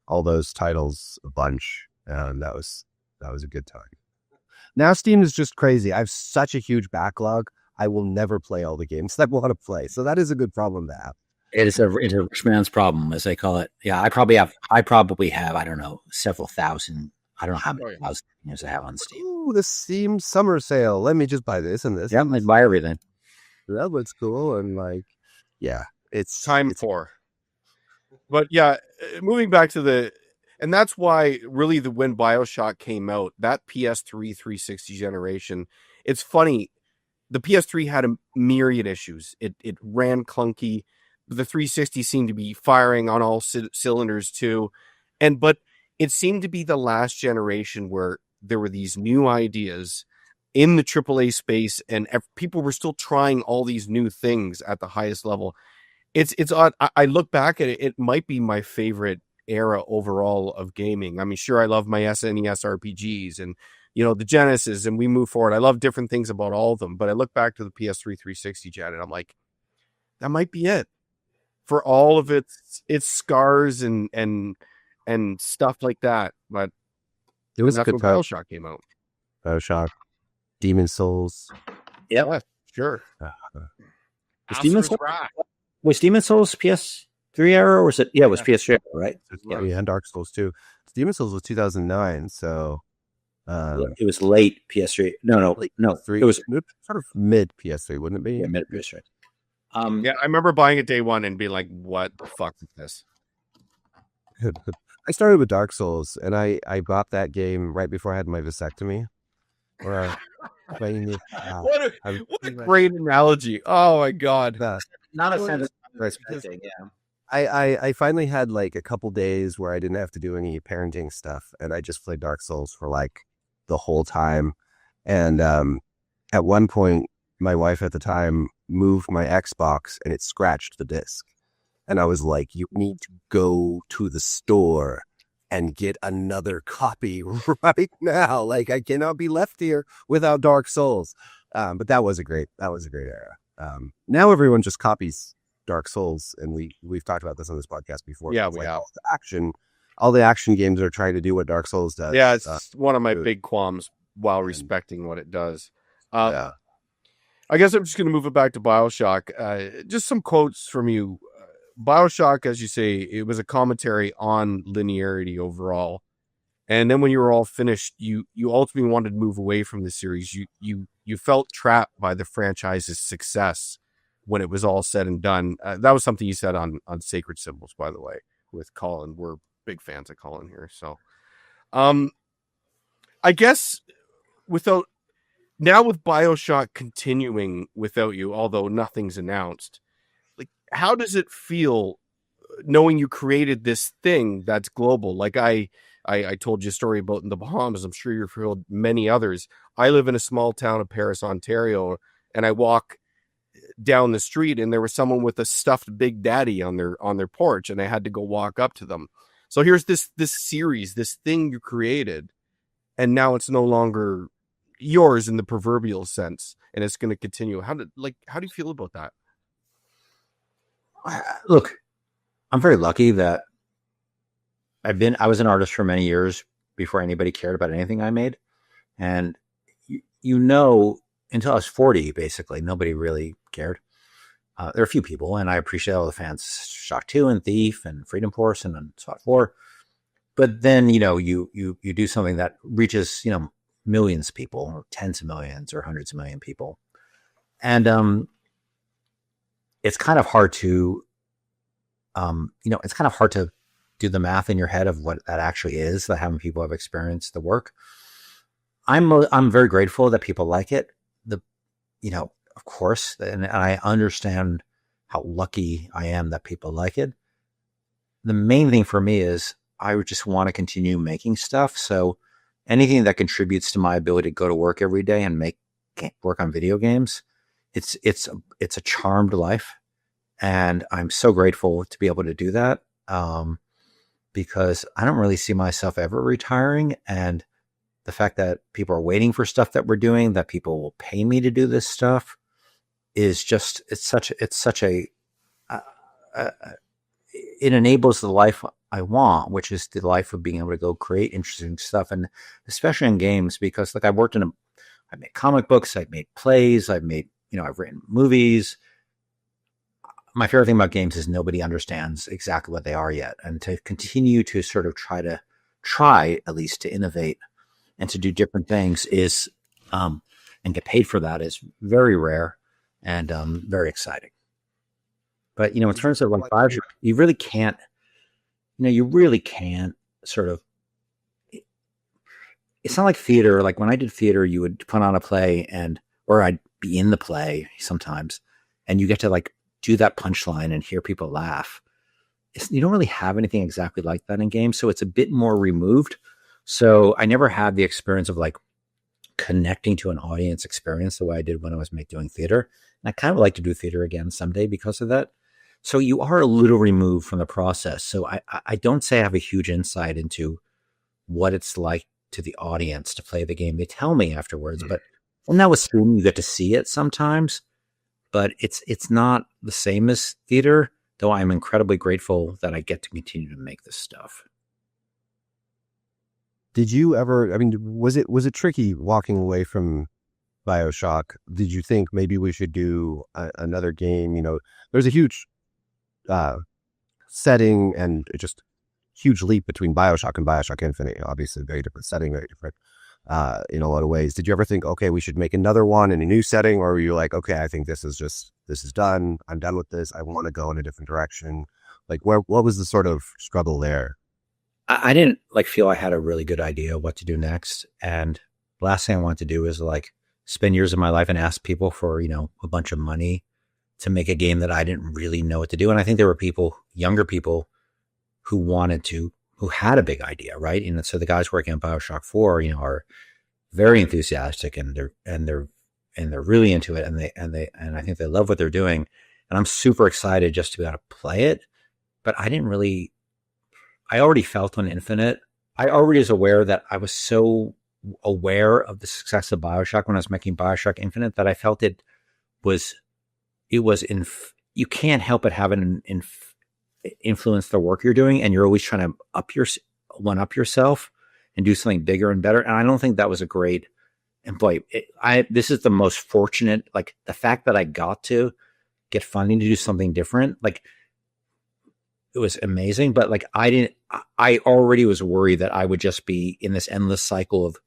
all those titles a bunch. And that was a good time. Now Steam is just crazy. I have such a huge backlog. I will never play all the games that I want to play. So that is a good problem to have. It's a rich man's problem, as they call it. Yeah, I probably have, I don't know, several thousand. I don't know how many thousand games I have on Steam. Ooh, the Steam summer sale. Let me just buy this and this. Yeah, I'd buy everything. That looks cool. And it's time for. But yeah, moving back to and that's why really when BioShock came out, that PS3 360 generation, it's funny. The PS3 had a myriad issues. It ran clunky. The 360 seemed to be firing on all cylinders too. But it seemed to be the last generation where there were these new ideas in the AAA space and people were still trying all these new things at the highest level. It's odd. I look back at it. It might be my favorite era overall of gaming. I mean, sure, I love my SNES RPGs and the Genesis, and we move forward. I love different things about all of them, but I look back to the PS3 360 gen and I'm like, that might be it for all of its scars and stuff like that. But it was a good time. BioShock came out. BioShock, Demon Souls. Yeah, sure. Was Demon Souls PS3 era or was it? Yeah, it was PS3 era, right? Yeah, and Dark Souls too. Demon Souls was 2009, so it was late PS3. No, it was sort of mid PS3, wouldn't it be? Yeah, mid PS3. Yeah, I remember buying it day one and being like, "What the fuck is this?" I started with Dark Souls, and I bought that game right before I had my vasectomy. What a great analogy! Oh my god, not a sentence. Yeah. I finally had like a couple days where I didn't have to do any parenting stuff, and I just played Dark Souls for like the whole time. And at one point, my wife at the time moved my Xbox, and it scratched the disc. And I was like, "You need to go to the store and get another copy right now. Like, I cannot be left here without Dark Souls." But that was a great era. Now everyone just copies Dark Souls, and we've talked about this on this podcast before. Yeah, we have. All the action games are trying to do what Dark Souls does. Yeah, it's one of my big qualms while respecting what it does. I guess I'm just going to move it back to BioShock. Just some quotes from you. BioShock, as you say, it was a commentary on linearity overall. And then when you were all finished, you ultimately wanted to move away from the series. You felt trapped by the franchise's success. when it was all said and done. That was something you said on Sacred Symbols, by the way, with Colin. We're big fans of Colin here. So, I guess without now with BioShock continuing without you, although nothing's announced, like how does it feel knowing you created this thing that's global? Like I told you a story about in the Bahamas. I'm sure you've heard many others. I live in a small town of Paris, Ontario, and I walk down the street and there was someone with a stuffed Big Daddy on their porch, and I had to go walk up to them. So here's this series, this thing you created, and now it's no longer yours in the proverbial sense, and it's going to continue. How do you feel about that? Look, I'm very lucky that I was an artist for many years before anybody cared about anything I made. And until I was 40, basically, nobody really cared. There are a few people, and I appreciate all the fans, Shock 2 and Thief and Freedom Force and SWAT 4. But then, you do something that reaches, millions of people, or tens of millions or hundreds of million people. And it's kind of hard to, do the math in your head of what that actually is, that having people have experienced the work. I'm very grateful that people like it. Of course, and I understand how lucky I am that people like it. The main thing for me is I would just want to continue making stuff. So anything that contributes to my ability to go to work every day and work on video games, it's a charmed life. And I'm so grateful to be able to do that. Because I don't really see myself ever retiring. And the fact that people are waiting for stuff that we're doing, that people will pay me to do this stuff, is just, it enables the life I want, which is the life of being able to go create interesting stuff. And especially in games, because I've made comic books, I've made plays, I've written movies. My favorite thing about games is nobody understands exactly what they are yet. And to continue to sort of try at least to innovate and to do different things is, and get paid for that, is very rare and very exciting. But, in terms of like BioShock, you really can't sort of, it's not like theater. Like when I did theater, you would put on a play or I'd be in the play sometimes, and you get to like do that punchline and hear people laugh. You don't really have anything exactly like that in games. So it's a bit more removed. So I never had the experience of like connecting to an audience experience the way I did when I was doing theater. And I kind of like to do theater again someday because of that. So you are a little removed from the process. So I don't say I have a huge insight into what it's like to the audience to play the game. They tell me afterwards, but and now assume you get to see it sometimes, but it's not the same as theater, though I'm incredibly grateful that I get to continue to make this stuff. Did you ever, was it tricky walking away from BioShock? Did you think maybe we should do another game? There's a huge setting and just huge leap between BioShock and BioShock Infinite. Obviously, very different setting, very different in a lot of ways. Did you ever think, okay, we should make another one in a new setting? Or were you like, okay, I think this is done. I'm done with this. I want to go in a different direction. Like, what was the sort of struggle there? I didn't feel I had a really good idea what to do next. And the last thing I wanted to do is spend years of my life and ask people for, a bunch of money to make a game that I didn't really know what to do. And I think there were younger people who had a big idea, right? And so the guys working on BioShock 4, are very enthusiastic and they're really into it. And I think they love what they're doing. And I'm super excited just to be able to play it. But I already felt on Infinite. I already was aware that I was so aware of the success of BioShock when I was making BioShock Infinite that I felt you can't help but have an influence the work you're doing, and you're always trying to one up yourself and do something bigger and better. And I don't think that was a great. And boy, this is the most fortunate. The fact that I got to get funding to do something different, it was amazing. But I already was worried that I would just be in this endless cycle of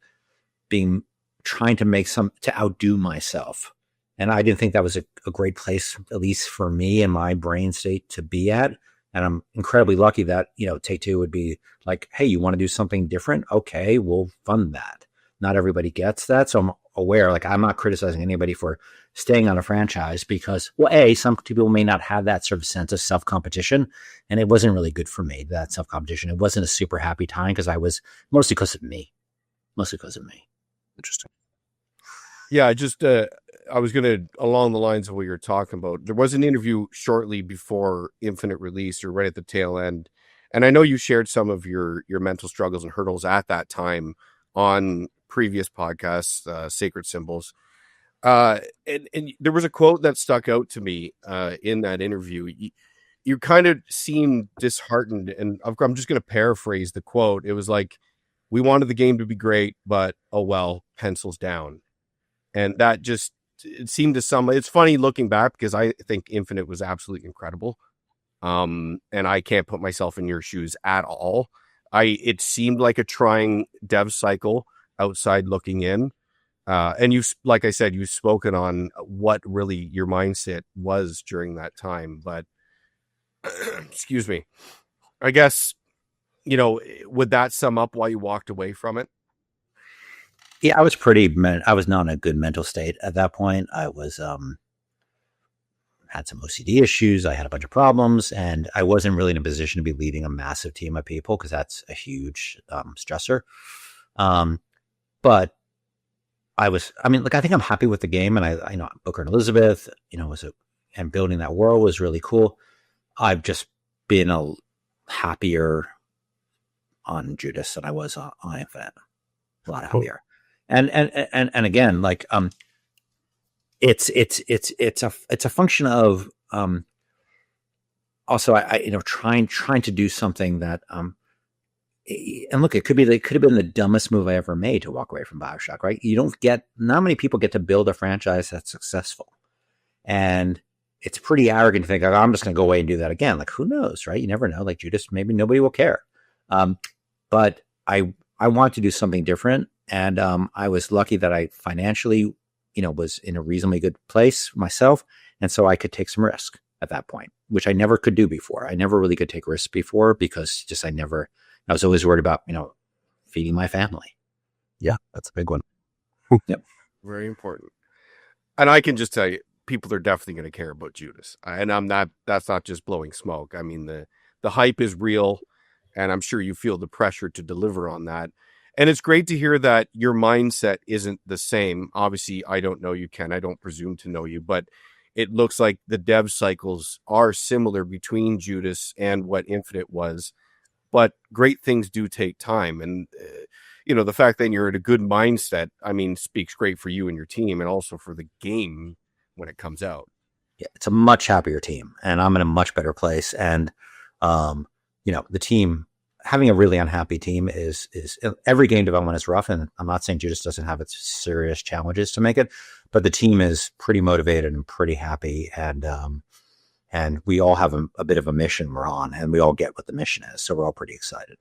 trying to make to outdo myself And I didn't think that was a great place, at least for me and my brain state, to be at. And I'm incredibly lucky that, Take-Two would be like, hey, you want to do something different? Okay, we'll fund that. Not everybody gets that. So I'm aware, like, I'm not criticizing anybody for staying on a franchise because, well, some people may not have that sort of sense of self-competition. And it wasn't really good for me, that self-competition. It wasn't a super happy time because I was mostly because of me. Interesting. Yeah, I was going to, along the lines of what you're talking about, there was an interview shortly before Infinite release or right at the tail end. And I know you shared some of your mental struggles and hurdles at that time on previous podcasts, Sacred Symbols. And there was a quote that stuck out to me in that interview. You kind of seemed disheartened, and I'm just going to paraphrase the quote. It was like, we wanted the game to be great, but oh well, pencils down. And that just, it seemed to some, it's funny looking back because I think Infinite was absolutely incredible. And I can't put myself in your shoes at all. It seemed like a trying dev cycle outside looking in. And you, like I said, you've spoken on what really your mindset was during that time, but excuse me, I guess, would that sum up why you walked away from it? Yeah, I was not in a good mental state at that point. I was, had some OCD issues. I had a bunch of problems, and I wasn't really in a position to be leading a massive team of people because that's a huge stressor. But I think I'm happy with the game, and I know Booker and Elizabeth, and building that world was really cool. I've just been happier on Judas than I was on Infinite. A lot happier. And again, like, it's a function of, also I trying to do something that, and look, it could have been the dumbest move I ever made to walk away from BioShock, right? Not many people get to build a franchise that's successful. And it's pretty arrogant to think, like, I'm just going to go away and do that again. Like, who knows, right? You never know. Like Judas, maybe nobody will care. But I want to do something different. And I was lucky that I financially, was in a reasonably good place myself. And so I could take some risk at that point, which I never could do before. I never really could take risks before because I was always worried about, feeding my family. Yeah, that's a big one. Yep. Very important. And I can just tell you, people are definitely going to care about Judas. And that's not just blowing smoke. I mean, the hype is real, and I'm sure you feel the pressure to deliver on that. And it's great to hear that your mindset isn't the same. Obviously, I don't know you, Ken. I don't presume to know you, but it looks like the dev cycles are similar between Judas and what Infinite was. But great things do take time. And, the fact that you're in a good mindset, speaks great for you and your team and also for the game when it comes out. Yeah, it's a much happier team, and I'm in a much better place. And, the team, having a really unhappy team is every game development is rough. And I'm not saying Judas doesn't have its serious challenges to make it, but the team is pretty motivated and pretty happy. And we all have a bit of a mission we're on, and we all get what the mission is. So we're all pretty excited.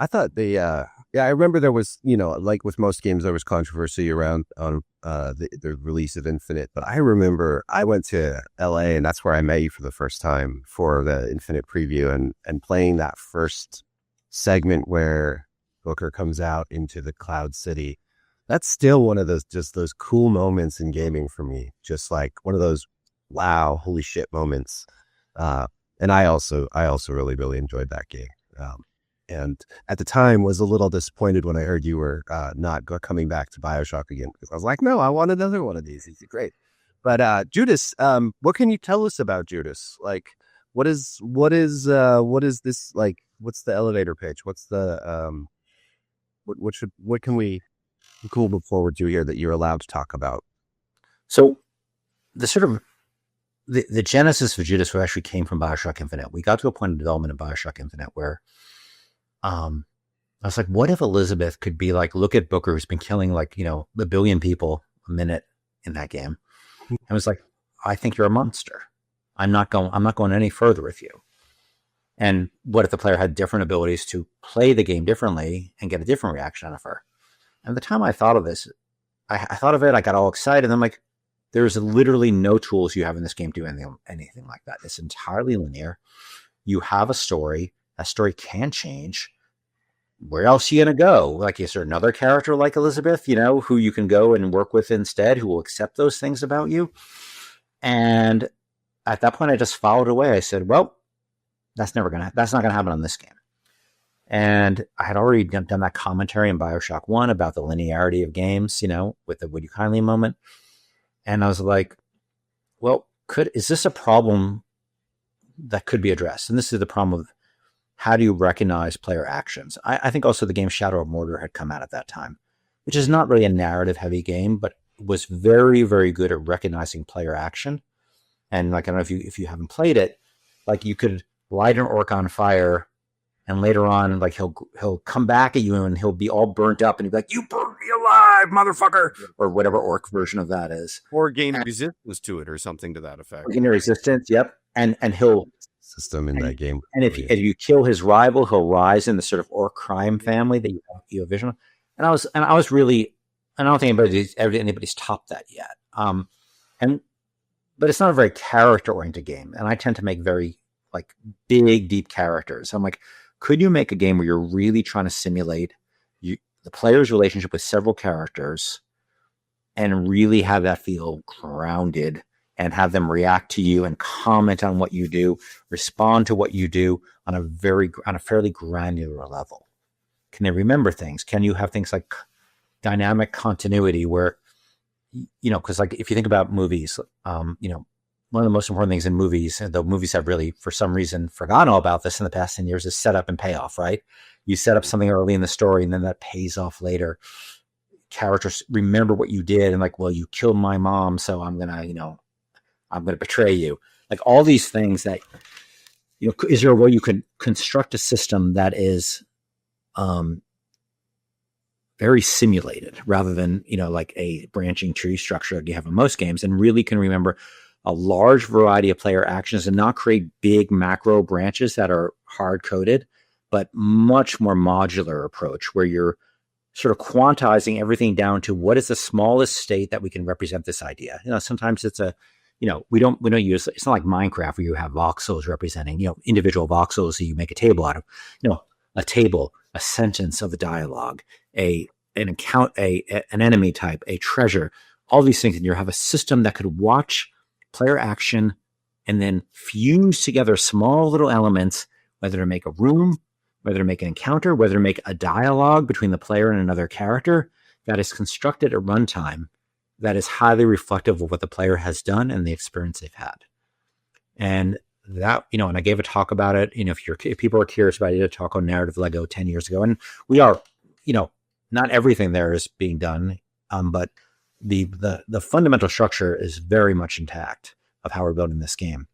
I thought I remember there was, like with most games, there was controversy around the release of Infinite. But I remember I went to LA, and that's where I met you for the first time for the Infinite preview, and playing that first segment where Booker comes out into the Cloud City. That's still one of those cool moments in gaming for me. Just like one of those, wow, holy shit moments. And I also really, really enjoyed that game. And at the time was a little disappointed when I heard you were not coming back to BioShock again, because I was like, no, I want another one of these. He's great. But Judas, what can you tell us about Judas? Like, what is this like? What's the elevator pitch? What's the what can we look forward to here that you're allowed to talk about? So the sort of the genesis of Judas actually came from BioShock Infinite. We got to a point of development of BioShock Infinite where I was like, what if Elizabeth could be like, look at Booker, who's been killing like, 1 billion people a minute in that game. I was like, I think you're a monster. I'm not going any further with you. And what if the player had different abilities to play the game differently and get a different reaction out of her? And the time I thought of this, I thought of it. I got all excited. And I'm like, there's literally no tools you have in this game to do anything like that. It's entirely linear. You have a story. That story can change. Where else are you going to go? Like, is there another character like Elizabeth, who you can go and work with instead, who will accept those things about you? And at that point, I just followed away. I said, well, that's not going to happen on this game. And I had already done that commentary in BioShock 1 about the linearity of games, with the Would You Kindly moment. And I was like, well, is this a problem that could be addressed? And this is the problem of how do you recognize player actions? I think also the game Shadow of Mordor had come out at that time, which is not really a narrative-heavy game, but was very, very good at recognizing player action. And like, I don't know if you haven't played it, like you could light an orc on fire, and later on, like he'll come back at you and he'll be all burnt up, and he'll be like, "You burned me alive, motherfucker," or whatever orc version of that is, or gain resistance to it, or something to that effect. Gain resistance, yep. And he'll system in that game. And if you kill his rival, he'll rise in the sort of orc crime family that you have vision. And I was really, and I don't think anybody's topped that yet. But it's not a very character oriented game, and I tend to make very like big, deep characters. I'm like, could you make a game where you're really trying to simulate the player's relationship with several characters and really have that feel grounded and have them react to you and comment on what you do, respond to what you do on a fairly granular level? Can they remember things? Can you have things like dynamic continuity where, because like if you think about movies, one of the most important things in movies, though movies have really, for some reason, forgotten all about this in the past 10 years, is setup and payoff, right? You set up something early in the story and then that pays off later. Characters remember what you did and like, well, you killed my mom, so I'm going to betray you. Like all these things that, is there a way you could construct a system that is very simulated rather than, like a branching tree structure that you have in most games, and really can remember a large variety of player actions and not create big macro branches that are hard coded, but much more modular approach where you're sort of quantizing everything down to what is the smallest state that we can represent this idea. Sometimes it's we don't use, it's not like Minecraft where you have voxels representing, individual voxels that you make a table out of, a table, a sentence of a dialogue, an account, an enemy type, a treasure, all these things. And you have a system that could watch player action and then fuse together small little elements, whether to make a room, whether to make an encounter, whether to make a dialogue between the player and another character that is constructed at runtime that is highly reflective of what the player has done and the experience they've had. And that, and I gave a talk about it. If people are curious about it, I did a talk on Narrative Lego 10 years ago. And we are, not everything there is being done, but the fundamental structure is very much intact of how we're building this game.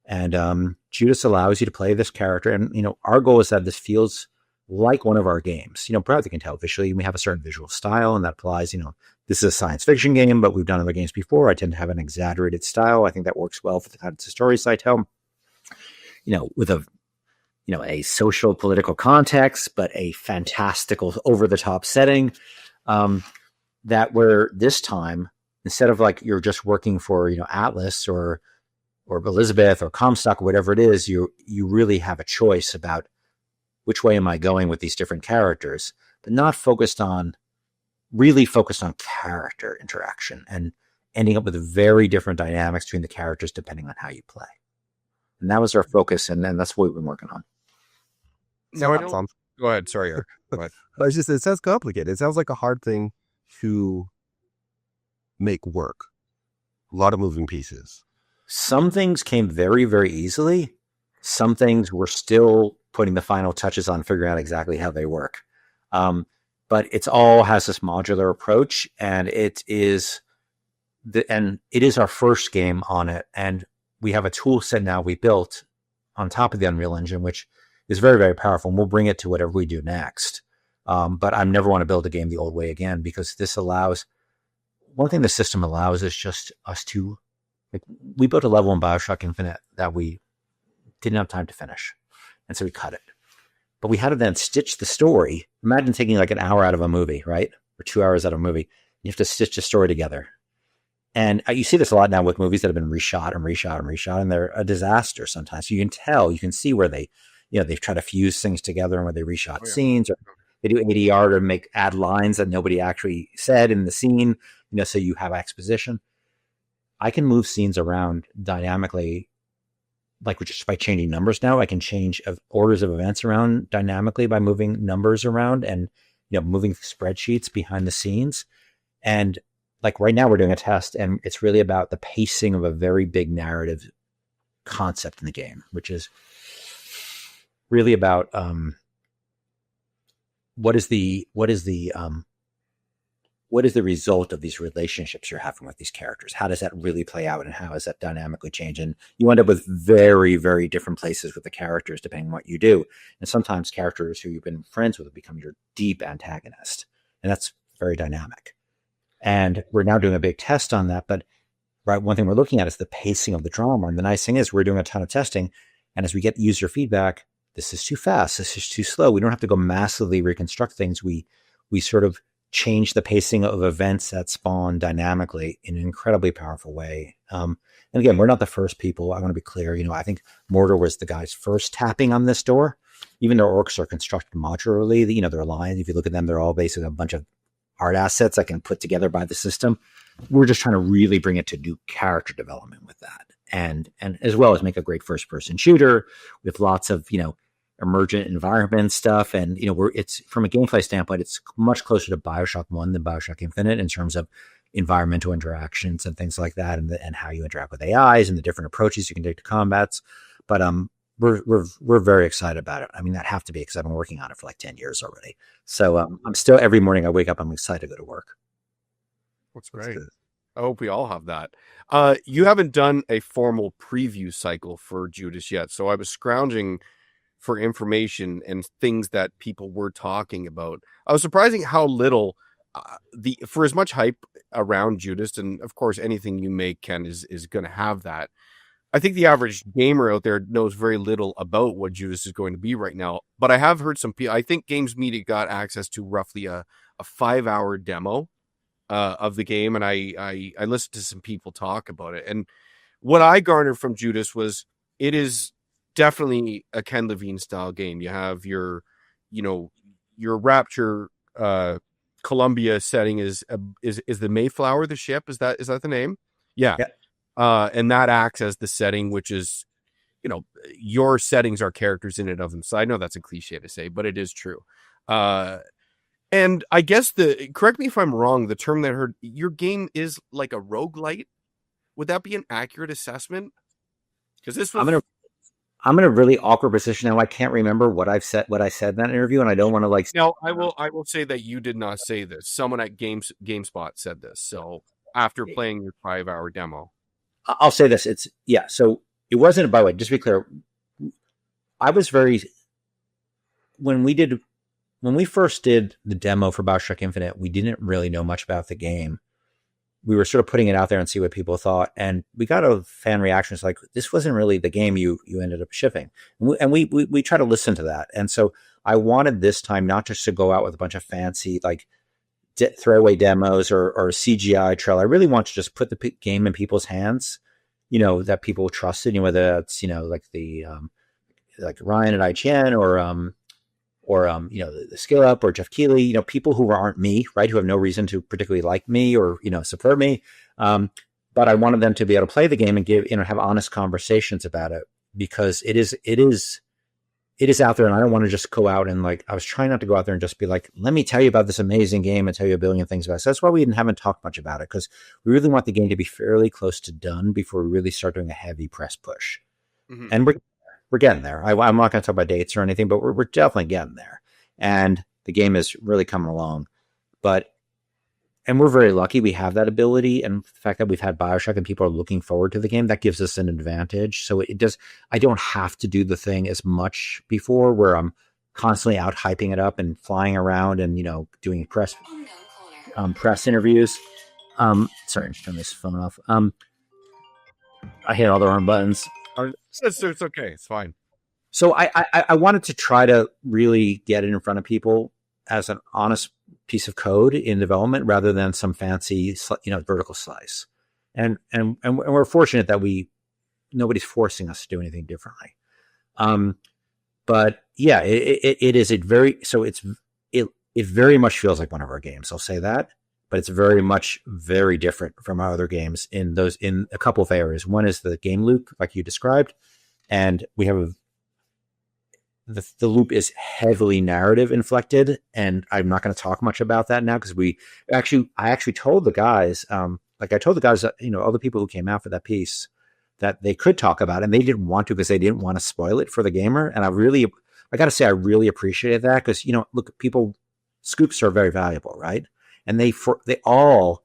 And Judas allows you to play this character. And, our goal is that this feels like one of our games. Perhaps you can tell visually, we have a certain visual style, and that applies, this is a science fiction game, but we've done other games before. I tend to have an exaggerated style. I think that works well for the kinds of stories I tell, with a social political context, but a fantastical over the top setting. That where this time, instead of like you're just working for, Atlas or Elizabeth or Comstock or whatever it is, you really have a choice about which way am I going with these different characters, but not really focused on character interaction and ending up with very different dynamics between the characters depending on how you play. And that was our focus, and that's what we've been working on. Now, go ahead. Sorry, Erik. Go ahead. It sounds complicated. It sounds like a hard thing to make work. A lot of moving pieces. Some things came very, very easily. Some things we're still putting the final touches on, figuring out exactly how they work. But it's all has this modular approach, and it is our first game on it. And we have a tool set now we built on top of the Unreal Engine, which is very, very powerful. And we'll bring it to whatever we do next. But I never want to build a game the old way again, because this allows, one thing the system allows is just us to, we built a level in BioShock Infinite that we didn't have time to finish. And so we cut it. But we had to then stitch the story. Imagine taking like an hour out of a movie, right? Or 2 hours out of a movie, You have to stitch a story together. And you see this a lot now with movies that have been reshot and reshot and reshot, and they're a disaster sometimes. So you can see where they've tried to fuse things together and where they reshot scenes, or they do ADR to add lines that nobody actually said in the scene, so you have exposition. I can move scenes around dynamically, like just by changing numbers now. I can change orders of events around dynamically by moving numbers around and, moving spreadsheets behind the scenes. And like right now we're doing a test, and it's really about the pacing of a very big narrative concept in the game, which is really about what is the result of these relationships you're having with these characters? How does that really play out, and how does that dynamically change? And you end up with very, very different places with the characters depending on what you do. And sometimes characters who you've been friends with become your deep antagonist, and that's very dynamic. And we're now doing a big test on that. But right, one thing we're looking at is the pacing of the drama. And the nice thing is we're doing a ton of testing. And as we get user feedback, this is too fast, this is too slow, we don't have to go massively reconstruct things. We sort of change the pacing of events that spawn dynamically in an incredibly powerful way. And again, we're not the first people. I want to be clear. I think Mortar was the guy's first tapping on this door. Even though orcs are constructed modularly, their lines, if you look at them, they're all basically a bunch of art assets I can put together by the system. We're just trying to really bring it to new character development with that. And as well as make a great first person shooter with lots of, emergent environment stuff. And, it's from a gameplay standpoint, it's much closer to BioShock 1 than BioShock Infinite in terms of environmental interactions and things like that. And how you interact with AIs and the different approaches you can take to combats. But, we're very excited about it. I mean, that have to be, because I've been working on it for like 10 years already. So I'm still, every morning I wake up, I'm excited to go to work. That's great. I hope we all have that. You haven't done a formal preview cycle for Judas yet. So I was scrounging for information and things that people were talking about. I was surprising how little for as much hype around Judas, and of course anything you make, Ken, is going to have that. I think the average gamer out there knows very little about what Judas is going to be right now, but I have heard some people, I think Games Media got access to roughly a 5-hour demo of the game. And I listened to some people talk about it. And what I garnered from Judas was it is definitely a Ken Levine style game. You have your Rapture, Columbia setting is the Mayflower, the ship. Is that the name? Yeah. And that acts as the setting, which is, your settings are characters in and of themselves. I know that's a cliche to say, but it is true. And I guess correct me if I'm wrong, the term that I heard, your game is like a roguelite. Would that be an accurate assessment? Because this was... I'm in a really awkward position now. I can't remember what I said in that interview, and I don't want to Now, I will say that you did not say this. Someone at GameSpot said this. So after playing your 5-hour demo. I'll say this. So it wasn't, by the way, just to be clear, when we first did the demo for BioShock Infinite, we didn't really know much about the game. We were sort of putting it out there and see what people thought. And we got a fan reaction. It's like, this wasn't really the game you ended up shipping. And we try to listen to that. And so I wanted this time not just to go out with a bunch of fancy, throwaway demos or CGI trailer. I really want to just put the game in people's hands, that people trusted, whether that's, like Ryan at IGN or the Skill Up or Jeff Keighley, people who aren't me, right, who have no reason to particularly like me or, support me. But I wanted them to be able to play the game and have honest conversations about it, because it is out there. And I don't want to just go out and I was trying not to go out there and just be like, let me tell you about this amazing game and tell you a billion things about it. So that's why we haven't talked much about it, because we really want the game to be fairly close to done before we really start doing a heavy press push. Mm-hmm. And we're getting there. I'm not going to talk about dates or anything, but we're definitely getting there. And the game is really coming along. And we're very lucky we have that ability. And the fact that we've had BioShock and people are looking forward to the game, that gives us an advantage. So I don't have to do the thing as much before, where I'm constantly out hyping it up and flying around and, doing press interviews. Sorry, I'm just turning this phone off. I hit all the wrong buttons. It's okay. It's fine. So I wanted to try to really get it in front of people as an honest piece of code in development rather than some fancy, vertical slice. And we're fortunate that nobody's forcing us to do anything differently. But yeah, it is it very much feels like one of our games. I'll say that, but it's very different from our other games in a couple of areas. One is the game loop, like you described, and we have the loop is heavily narrative inflected, and I'm not going to talk much about that now because I actually told the guys, other people who came out for that piece, that they could talk about it, and they didn't want to because they didn't want to spoil it for the gamer. And I got to say, I really appreciated that because, look, scoops are very valuable, right? And they all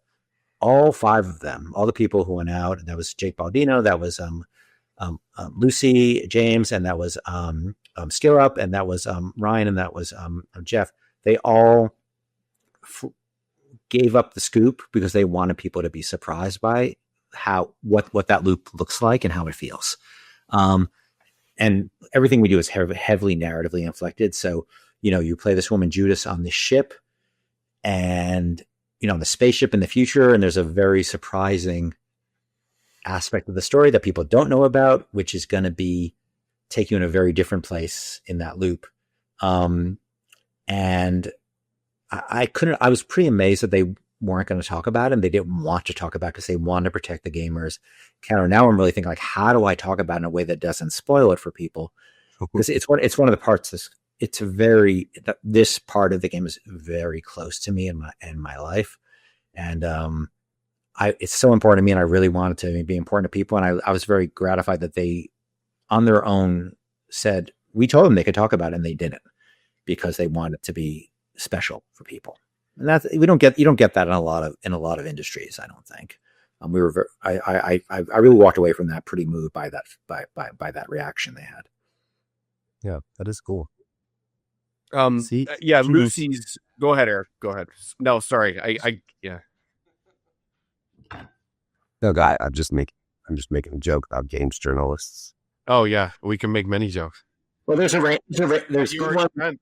5 of them, all the people who went out, and that was Jake Baldino, that was Lucy James, and that was Skill Up, and that was Ryan, and that was Jeff. They all gave up the scoop because they wanted people to be surprised by what that loop looks like and how it feels. And everything we do is heavily narratively inflected. So, you play this woman Judas on the ship, and on the spaceship in the future, and there's a very surprising aspect of the story that people don't know about, which is going to take you in a very different place in that loop. And I was pretty amazed that they weren't going to talk about it, and they didn't want to talk about it because they wanted to protect the gamers. Now I'm really thinking, like, how do I talk about it in a way that doesn't spoil it for people? Because it's one of the parts this part of the game is very close to me in my life. And, it's so important to me, and I really want it to be important to people. And I was very gratified that they, on their own, said, we told them they could talk about it, and they didn't, because they want it to be special for people. And you don't get that in a lot of industries, I don't think. I really walked away from that pretty moved by that reaction they had. Yeah, that is cool. Lucy's. Go ahead, Eric. Go ahead. No, sorry. Yeah. No, guy. I'm just making a joke about games journalists. Oh yeah, we can make many jokes. Well, there's good ones in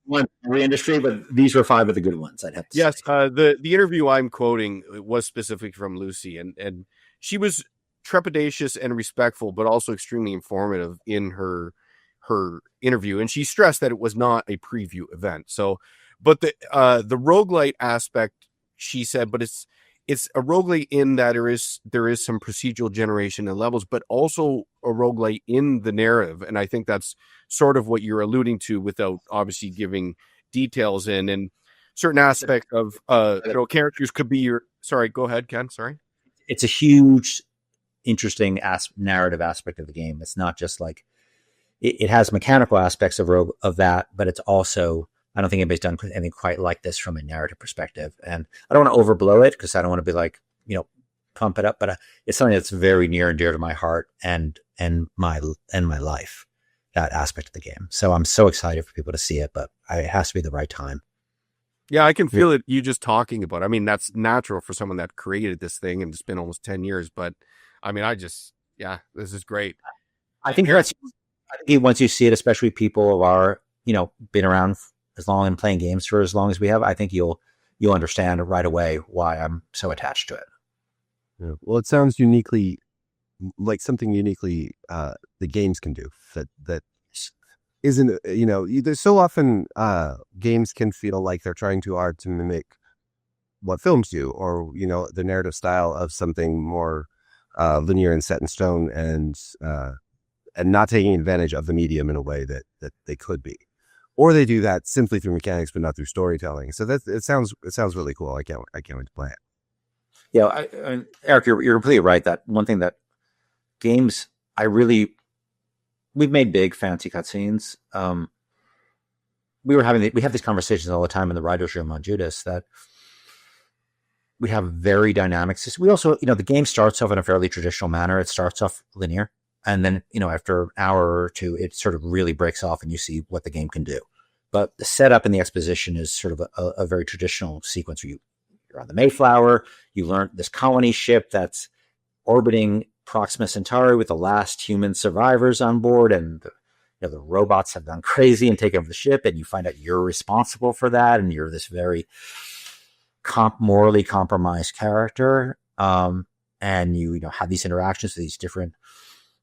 every industry, but these were 5 of the good ones, I'd have to say. Yes, the interview I'm quoting was specifically from Lucy, and she was trepidatious and respectful, but also extremely informative in her interview. And she stressed that it was not a preview event. So, but the roguelite aspect, she said, but it's a roguelite in that there is some procedural generation and levels, but also a roguelite in the narrative. And I think that's sort of what you're alluding to without obviously giving details in, and certain aspect of characters could be sorry, go ahead, Ken. Sorry. It's a huge, interesting narrative aspect of the game. It's not just like it has mechanical aspects of that, but it's also, I don't think anybody's done anything quite like this from a narrative perspective. And I don't want to overblow it because I don't want to be like, pump it up, but it's something that's very near and dear to my heart and my life, that aspect of the game. So I'm so excited for people to see it, but it has to be the right time. Yeah, I can feel it. You just talking about it. I mean, that's natural for someone that created this thing, and it's been almost 10 years. But I mean, this is great. I think once you see it, especially people who are, been around as long and playing games for as long as we have, I think you'll understand right away why I'm so attached to it. Yeah. Well, it sounds uniquely like something uniquely the games can do that isn't, there's so often games can feel like they're trying too hard to mimic what films do, or, the narrative style of something more linear and set in stone, and not taking advantage of the medium in a way that they could be. Or they do that simply through mechanics, but not through storytelling. So it sounds really cool. I can't wait to play it. Yeah, Eric, you're completely right. That one thing that games, we've made big fancy cutscenes. We have these conversations all the time in the writers' room on Judas, that we have very dynamic systems. We also, the game starts off in a fairly traditional manner. It starts off linear. And then, after an hour or two, it sort of really breaks off and you see what the game can do. But the setup and the exposition is sort of a very traditional sequence where you're on the Mayflower, you learn this colony ship that's orbiting Proxima Centauri with the last human survivors on board, and the robots have gone crazy and taken over the ship, and you find out you're responsible for that, and you're this very morally compromised character, and you have these interactions with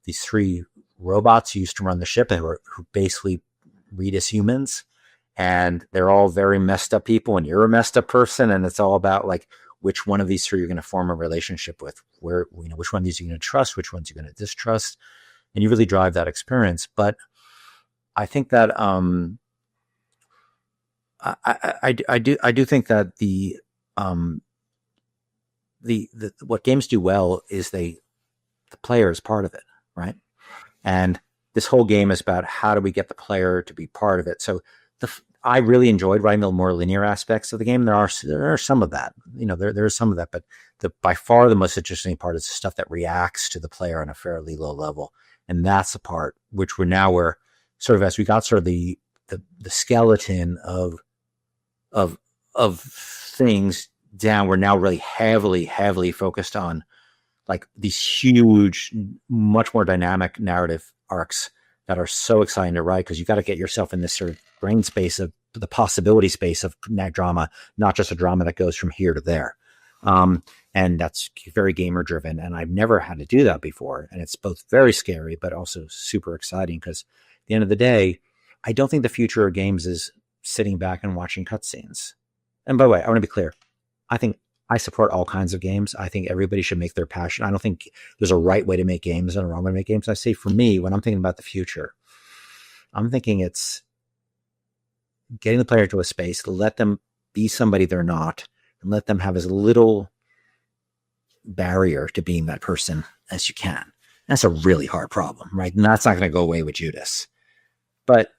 these three robots who used to run the ship and who basically read as humans, and they're all very messed up people, and you're a messed up person, and it's all about like which one of these three you're going to form a relationship with, where which one of these you're going to trust, which ones you're going to distrust, and you really drive that experience. But I think that I do think that the what games do well is the player is part of it, right? And this whole game is about how do we get the player to be part of it. So I really enjoyed writing the more linear aspects of the game. There are some of that, there is some of that, but by far the most interesting part is the stuff that reacts to the player on a fairly low level. And that's the part which we're sort of, as we got sort of the skeleton of things down, we're now really heavily focused on like these huge, much more dynamic narrative arcs that are so exciting to write, because you got to get yourself in this sort of brain space of the possibility space of drama, not just a drama that goes from here to there. And that's very gamer driven. And I've never had to do that before. And it's both very scary, but also super exciting, because at the end of the day, I don't think the future of games is sitting back and watching cutscenes. And by the way, I want to be clear. I think I support all kinds of games. I think everybody should make their passion. I don't think there's a right way to make games and a wrong way to make games. I say for me, when I'm thinking about the future, I'm thinking it's getting the player to a space, let them be somebody they're not, and let them have as little barrier to being that person as you can. That's a really hard problem, right? And that's not going to go away with Judas. But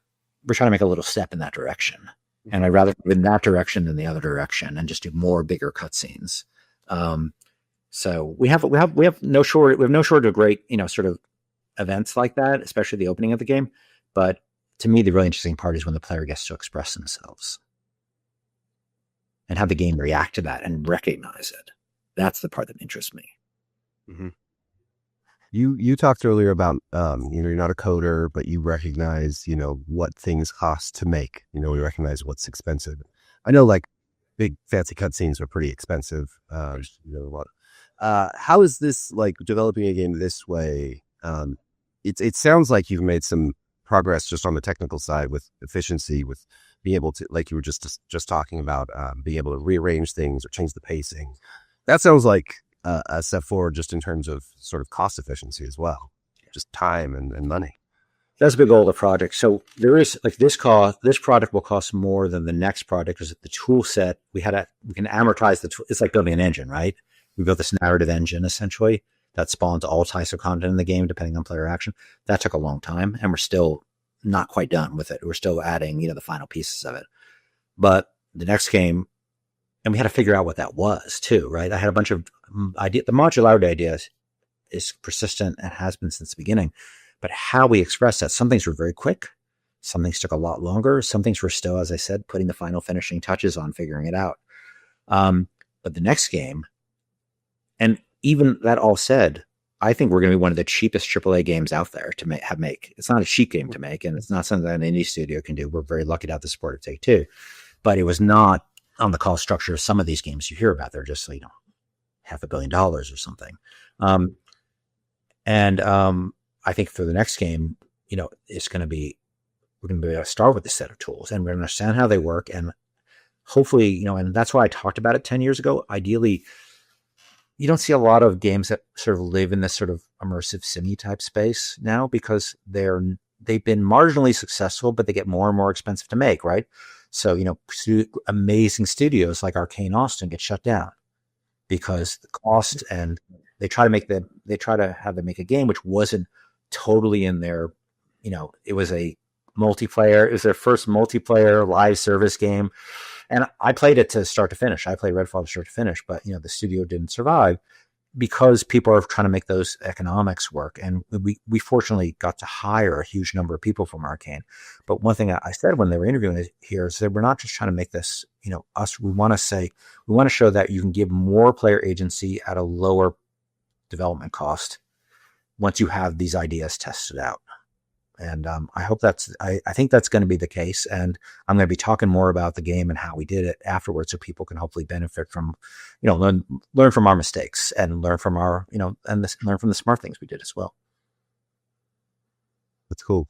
we're trying to make a little step in that direction. And I'd rather go in that direction than the other direction and just do more bigger cutscenes. So we have no shortage of great, sort of events like that, especially the opening of the game. But to me, the really interesting part is when the player gets to express themselves and have the game react to that and recognize it. That's the part that interests me. Mm-hmm. You talked earlier about, you're not a coder, but you recognize, what things cost to make. We recognize what's expensive. I know like big fancy cutscenes are pretty expensive. How is this like developing a game this way? It sounds like you've made some progress just on the technical side with efficiency, with being able to, like you were just talking about, being able to rearrange things or change the pacing. That sounds like a step forward just in terms of sort of cost efficiency as well, just time and money. That's a big goal of the project. So there is like this product will cost more than the next project, because the tool set we can amortize it's like building an engine, right? We built this narrative engine essentially that spawns all types of content in the game depending on player action. That took a long time, and we're still not quite done with it. We're still adding, the final pieces of it. But the next game, and we had to figure out what that was too, right? I had a bunch of ideas. The modularity idea is persistent and has been since the beginning, but how we express that, some things were very quick. Some things took a lot longer. Some things were still, as I said, putting the final finishing touches on figuring it out. But the next game, and even that all said, I think we're going to be one of the cheapest AAA games out there to make. It's not a cheap game to make, and it's not something that an indie studio can do. We're very lucky to have the support of Take-Two, but it was not on the cost structure of some of these games you hear about. They're just, $500 million or something. I think for the next game, it's going to be, we're going to be able to start with a set of tools, and we're going to understand how they work. And hopefully, and that's why I talked about it 10 years ago. Ideally, you don't see a lot of games that sort of live in this sort of immersive simi type space now, because they've been marginally successful, but they get more and more expensive to make, right? So, amazing studios like Arcane Austin get shut down because the cost, and they try to have them make a game which wasn't totally in their, it was a multiplayer. It was their first multiplayer live service game. And I played it to start to finish. I played Redfall to start to finish, but the studio didn't survive because people are trying to make those economics work. And we fortunately got to hire a huge number of people from Arcane. But one thing I said when they were interviewing it here is that we're not just trying to make this, us. We want to show that you can give more player agency at a lower development cost once you have these ideas tested out. And I hope I think that's going to be the case. And I'm going to be talking more about the game and how we did it afterwards, so people can hopefully benefit from, learn from our mistakes and learn from our, learn from the smart things we did as well. That's cool.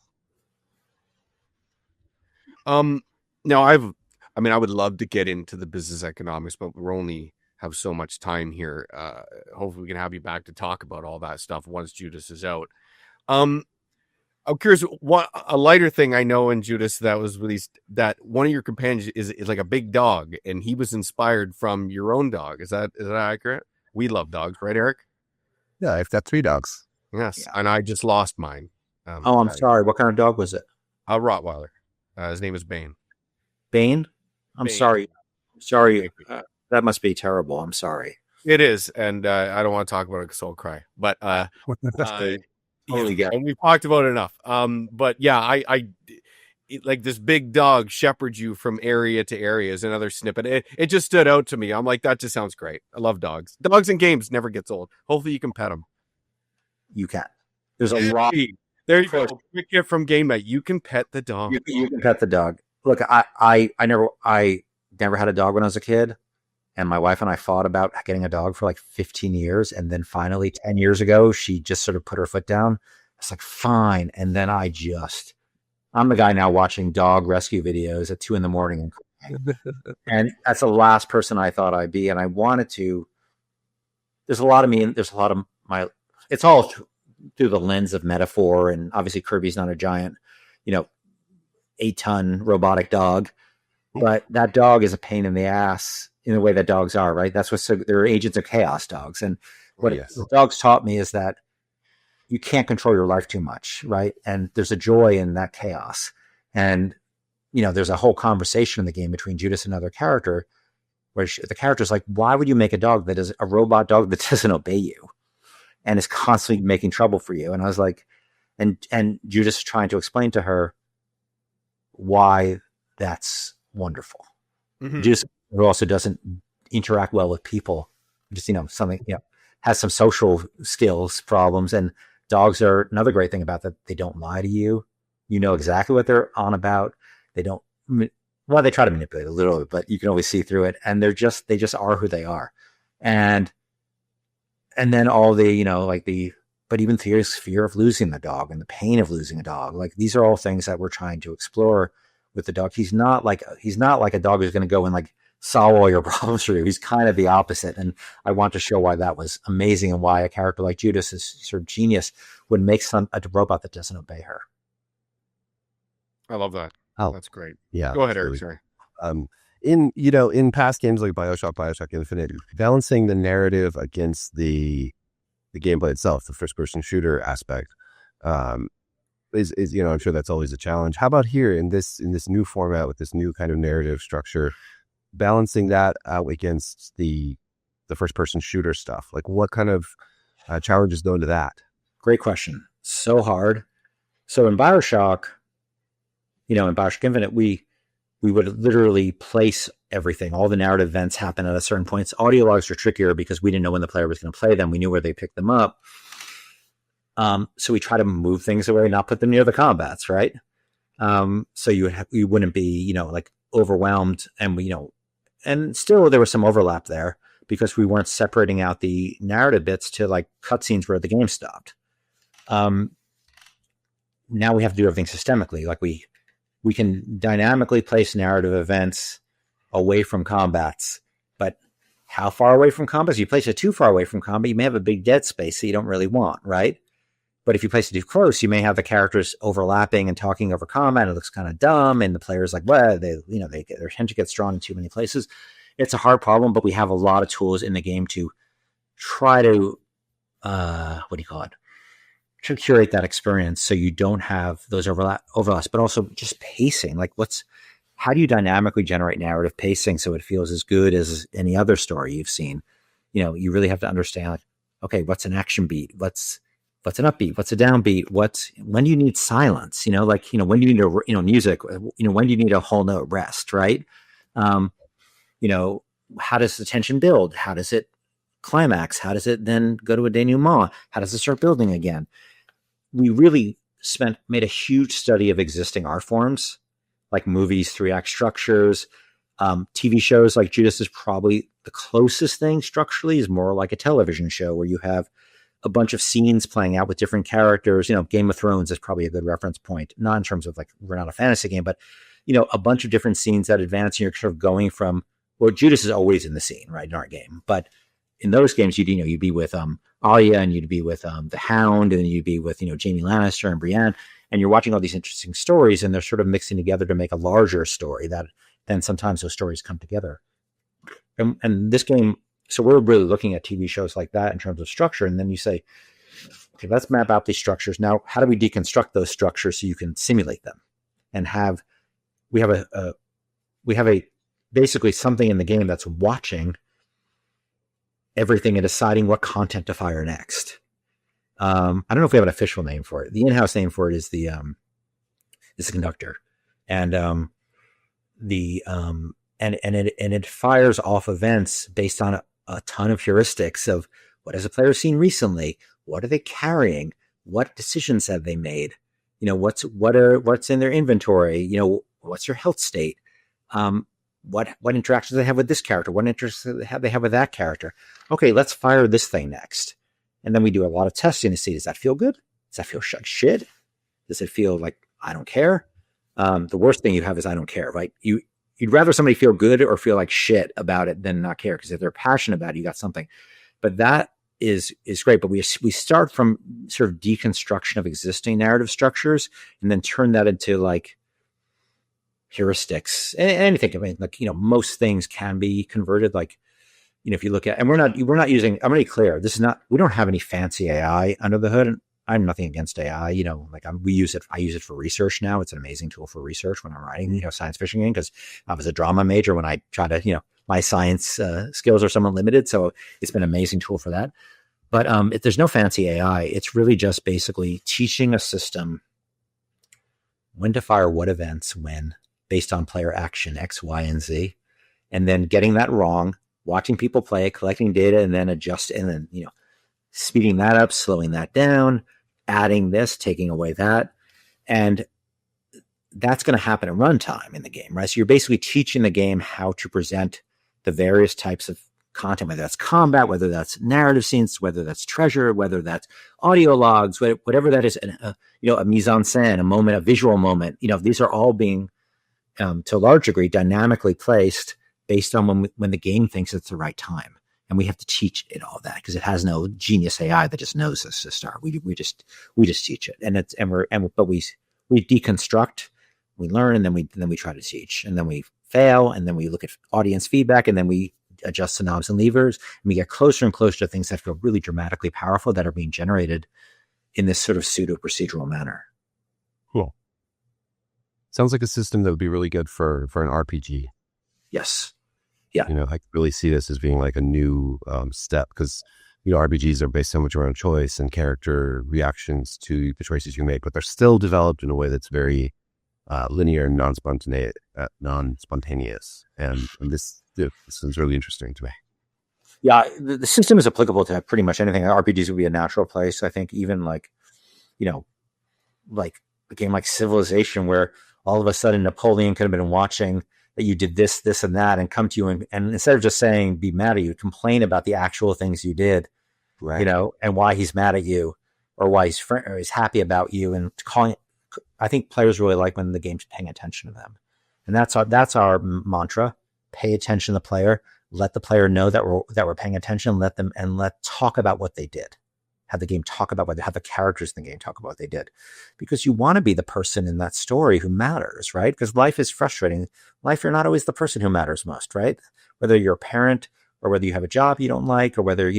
Now I would love to get into the business economics, but we only have so much time here. Hopefully we can have you back to talk about all that stuff once Judas is out. I'm curious, what a lighter thing I know in Judas that was released, that one of your companions is like a big dog, and he was inspired from your own dog. Is that accurate? We love dogs, right, Erik? Yeah, I've got 3 dogs. Yes, and I just lost mine. I'm sorry. What kind of dog was it? A Rottweiler. His name is Bane. Bane? I'm Bane. sorry. That must be terrible. I'm sorry. It is, and I don't want to talk about it because I'll cry. But Totally get it. and we've talked about it enough. But yeah, I like this big dog shepherds you from area to area is another snippet. It just stood out to me. I'm like, that just sounds great. I love dogs. Dogs in games never gets old. Hopefully you can pet them. You can. There's a lot. There you go. Quick gift from Game Night. You can pet the dog. You can pet the dog. Look, I never had a dog when I was a kid, and my wife and I fought about getting a dog for like 15 years, and then finally 10 years ago, she just sort of put her foot down. It's like, fine. And then I'm the guy now watching dog rescue videos at 2 a.m. and that's the last person I thought I'd be. And I wanted to, there's a lot of me, and there's a lot of it's all through the lens of metaphor. And obviously Kirby's not a giant, 8-ton robotic dog, but that dog is a pain in the ass in the way that dogs are, right? They're agents of chaos, dogs. And what the dogs taught me is that you can't control your life too much, right? And there's a joy in that chaos. And, there's a whole conversation in the game between Judas and another character where the character's like, why would you make a dog that is a robot dog that doesn't obey you and is constantly making trouble for you? And I was like, and Judas is trying to explain to her why that's wonderful. Mm-hmm. Judas, who also doesn't interact well with people, just, has some social skills problems. And dogs are another great thing about that. They don't lie to you. You know exactly what they're on about. They don't, they try to manipulate a little bit, but you can always see through it. And they just are who they are. And then all the, but even fear of losing the dog and the pain of losing a dog. Like, these are all things that we're trying to explore with the dog. He's not like a dog who's going to go and like solve all your problems for you. He's kind of the opposite. And I want to show why that was amazing and why a character like Judas is sort of genius would make a robot that doesn't obey her. I love that. Oh, that's great. Yeah. Go ahead, Erik. Sorry. In past games like BioShock Infinite, balancing the narrative against the gameplay itself, the first person shooter aspect, is I'm sure that's always a challenge. How about here in this new format with this new kind of narrative structure, balancing that out against the first person shooter stuff? Like, what kind of challenges go into that? Great question. So hard. So in BioShock, in BioShock Infinite, we would literally place everything. All the narrative events happen at a certain point. Audio logs are trickier because we didn't know when the player was going to play them. We knew where they picked them up. So we try to move things away, not put them near the combats, right? So you wouldn't be, like overwhelmed, and and still there was some overlap there because we weren't separating out the narrative bits to like cutscenes where the game stopped. Now we have to do everything systemically. Like we can dynamically place narrative events away from combats, but how far away from combats? If you place it too far away from combat, you may have a big dead space that you don't really want, right? But if you place it too close, you may have the characters overlapping and talking over combat. It looks kind of dumb, and the player's like, well, their attention gets drawn in too many places. It's a hard problem, but we have a lot of tools in the game to try to to curate that experience so you don't have those overlaps, but also just pacing. Like, how do you dynamically generate narrative pacing so it feels as good as any other story you've seen? You really have to understand, like, okay, what's an action beat? What's an upbeat? What's a downbeat? When do you need silence? When do you need music? When do you need a whole note rest? Right? How does the tension build? How does it climax? How does it then go to a denouement? How does it start building again? We really made a huge study of existing art forms, like movies, 3-act structures. TV shows like Judas is probably the closest thing structurally, is more like a television show where you have a bunch of scenes playing out with different characters. Game of Thrones is probably a good reference point, not in terms of like, we're not a fantasy game, but a bunch of different scenes that advance, and you're sort of going from, well, Judas is always in the scene, right, in our game, but in those games, you'd be with Arya, and you'd be with the Hound, and you'd be with Jaime Lannister and Brienne, and you're watching all these interesting stories, and they're sort of mixing together to make a larger story. That then sometimes those stories come together. And this game, so we're really looking at TV shows like that in terms of structure, and then you say, okay, let's map out these structures. Now, how do we deconstruct those structures so you can simulate them, and we have a basically something in the game that's watching everything and deciding what content to fire next. I don't know if we have an official name for it. The in-house name for it is the conductor, and it fires off events based on a ton of heuristics of what has a player seen recently, what are they carrying, what decisions have they made, what's in their inventory, what's your health state, what interactions they have with this character, what interests they have with that character. Okay, let's fire this thing next. And then we do a lot of testing to see, does that feel good? Does that feel like shit? Does it feel like I don't care? The worst thing you have is I don't care, right? You'd rather somebody feel good or feel like shit about it than not care, because if they're passionate about it, you got something. But that is great. But we start from sort of deconstruction of existing narrative structures and then turn that into like heuristics and anything. I mean, like, most things can be converted. Like, if you look at, and we're not using, I'm really clear, we don't have any fancy AI under the hood. And I'm nothing against AI, we use it. I use it for research now. It's an amazing tool for research when I'm writing, science fiction game, because I was a drama major when I try to, my science skills are somewhat limited. So it's been an amazing tool for that. But if there's no fancy AI, it's really just basically teaching a system when to fire what events when, based on player action X, Y, and Z, and then getting that wrong, watching people play it, collecting data, and then adjust, and then speeding that up, slowing that down, adding this, taking away that, and that's going to happen at runtime in the game, right? So you're basically teaching the game how to present the various types of content, whether that's combat, whether that's narrative scenes, whether that's treasure, whether that's audio logs, whatever that is, a mise-en-scène, a moment, a visual moment. These are all being to a large degree dynamically placed based on when the game thinks it's the right time. And we have to teach it all that, because it has no genius AI that just knows this to start. We just teach it, but we deconstruct, we learn, and then we try to teach, and then we fail, and then we look at audience feedback, and then we adjust the knobs and levers, and we get closer and closer to things that feel really dramatically powerful that are being generated in this sort of pseudo procedural manner. Cool. Sounds like a system that would be really good for an RPG. Yes. Yeah. I really see this as being like a new step, because, RPGs are based so much around choice and character reactions to the choices you make, but they're still developed in a way that's very linear and non-spontaneous. And this is really interesting to me. Yeah. The system is applicable to pretty much anything. RPGs would be a natural place. I think even like a game like Civilization, where all of a sudden Napoleon could have been watching that you did this, this, and that, and come to you and instead of just saying, be mad at you, complain about the actual things you did, right? And why he's mad at you, or why he's happy about you, and calling. I think players really like when the game's paying attention to them. And that's our mantra: pay attention to the player, let the player know that we're paying attention, let talk about what they did. Have the game talk about have the characters in the game talk about what they did, because you want to be the person in that story who matters, right? Because life is frustrating. Life, you're not always the person who matters most, right? Whether you're a parent, or whether you have a job you don't like, or whether,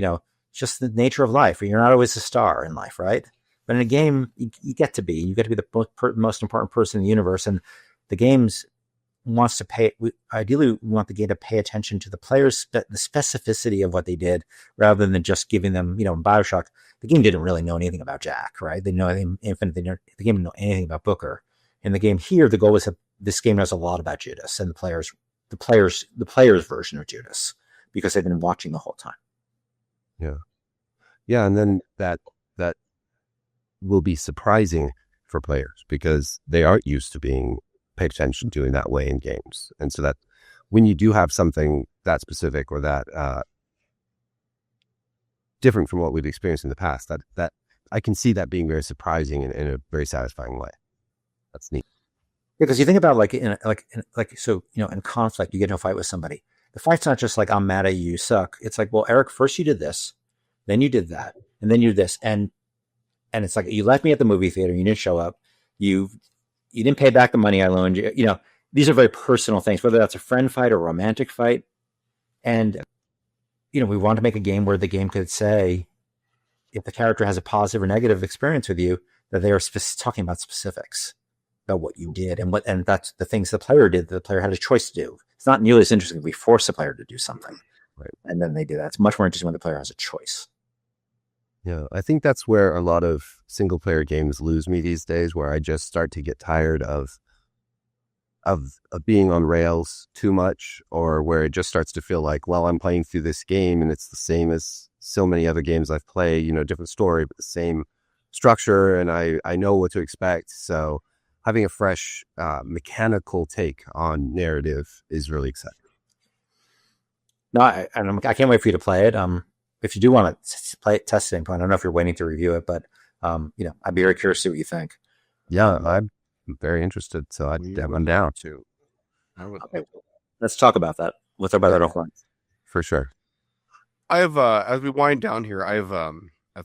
just the nature of life, or you're not always a star in life, right? But in a game, you get to be the most important person in the universe. And the games wants to ideally we want the game to pay attention to the players, the specificity of what they did, rather than just giving them, in BioShock, the game didn't really know anything about Jack, right? They know anything Infinite. The game didn't know anything about Booker. In the game here, the goal was that this game knows a lot about Judas and the player's version of Judas, because they've been watching the whole time. Yeah. And then that will be surprising for players because they aren't used to being paid attention to in that way in games. And so that when you do have something that specific or that different from what we've experienced in the past, that I can see that being very surprising in a very satisfying way. That's neat. Because you think about so, in conflict, you get into a fight with somebody. The fight's not just like, I'm mad at you, you suck. It's like, well, Erik, first you did this, then you did that, and then you did this. And it's like, you left me at the movie theater, you didn't show up, you didn't pay back the money I loaned you. These are very personal things, whether that's a friend fight or a romantic fight. And, we want to make a game where the game could say, if the character has a positive or negative experience with you, that they are talking about specifics about what you did and that's the things the player did that the player had a choice to do. It's not nearly as interesting if we force the player to do something, right? And then they do that. It's much more interesting when the player has a choice. Yeah, I think that's where a lot of single player games lose me these days, where I just start to get tired of being on rails too much, or where it just starts to feel like, well, I'm playing through this game and it's the same as so many other games I've played, different story, but the same structure, and I know what to expect. So having a fresh mechanical take on narrative is really exciting. No, I can't wait for you to play it. If you do want to play it, test it, I don't know if you're waiting to review it, but I'd be very curious to see what you think. Yeah, I'm very interested, so I'm down too. Okay, let's talk about that. We'll talk about that offline. For sure. I have, as we wind down here, I have a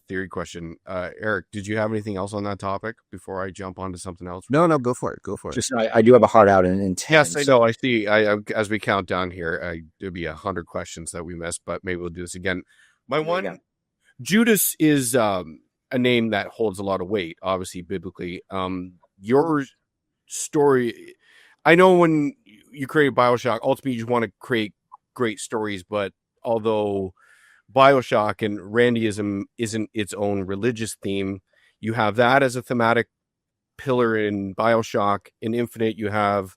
theory question. Erik, did you have anything else on that topic before I jump onto something else? No, go for it. Just, I do have a heart out in 10. Yes, I know. I see. As we count down here, there'll be 100 questions that we missed, but maybe we'll do this again. My one, Judas is a name that holds a lot of weight, obviously, biblically. Your story, I know when you create BioShock, ultimately you just want to create great stories, but although BioShock and Randyism isn't its own religious theme, you have that as a thematic pillar in BioShock. In Infinite, you have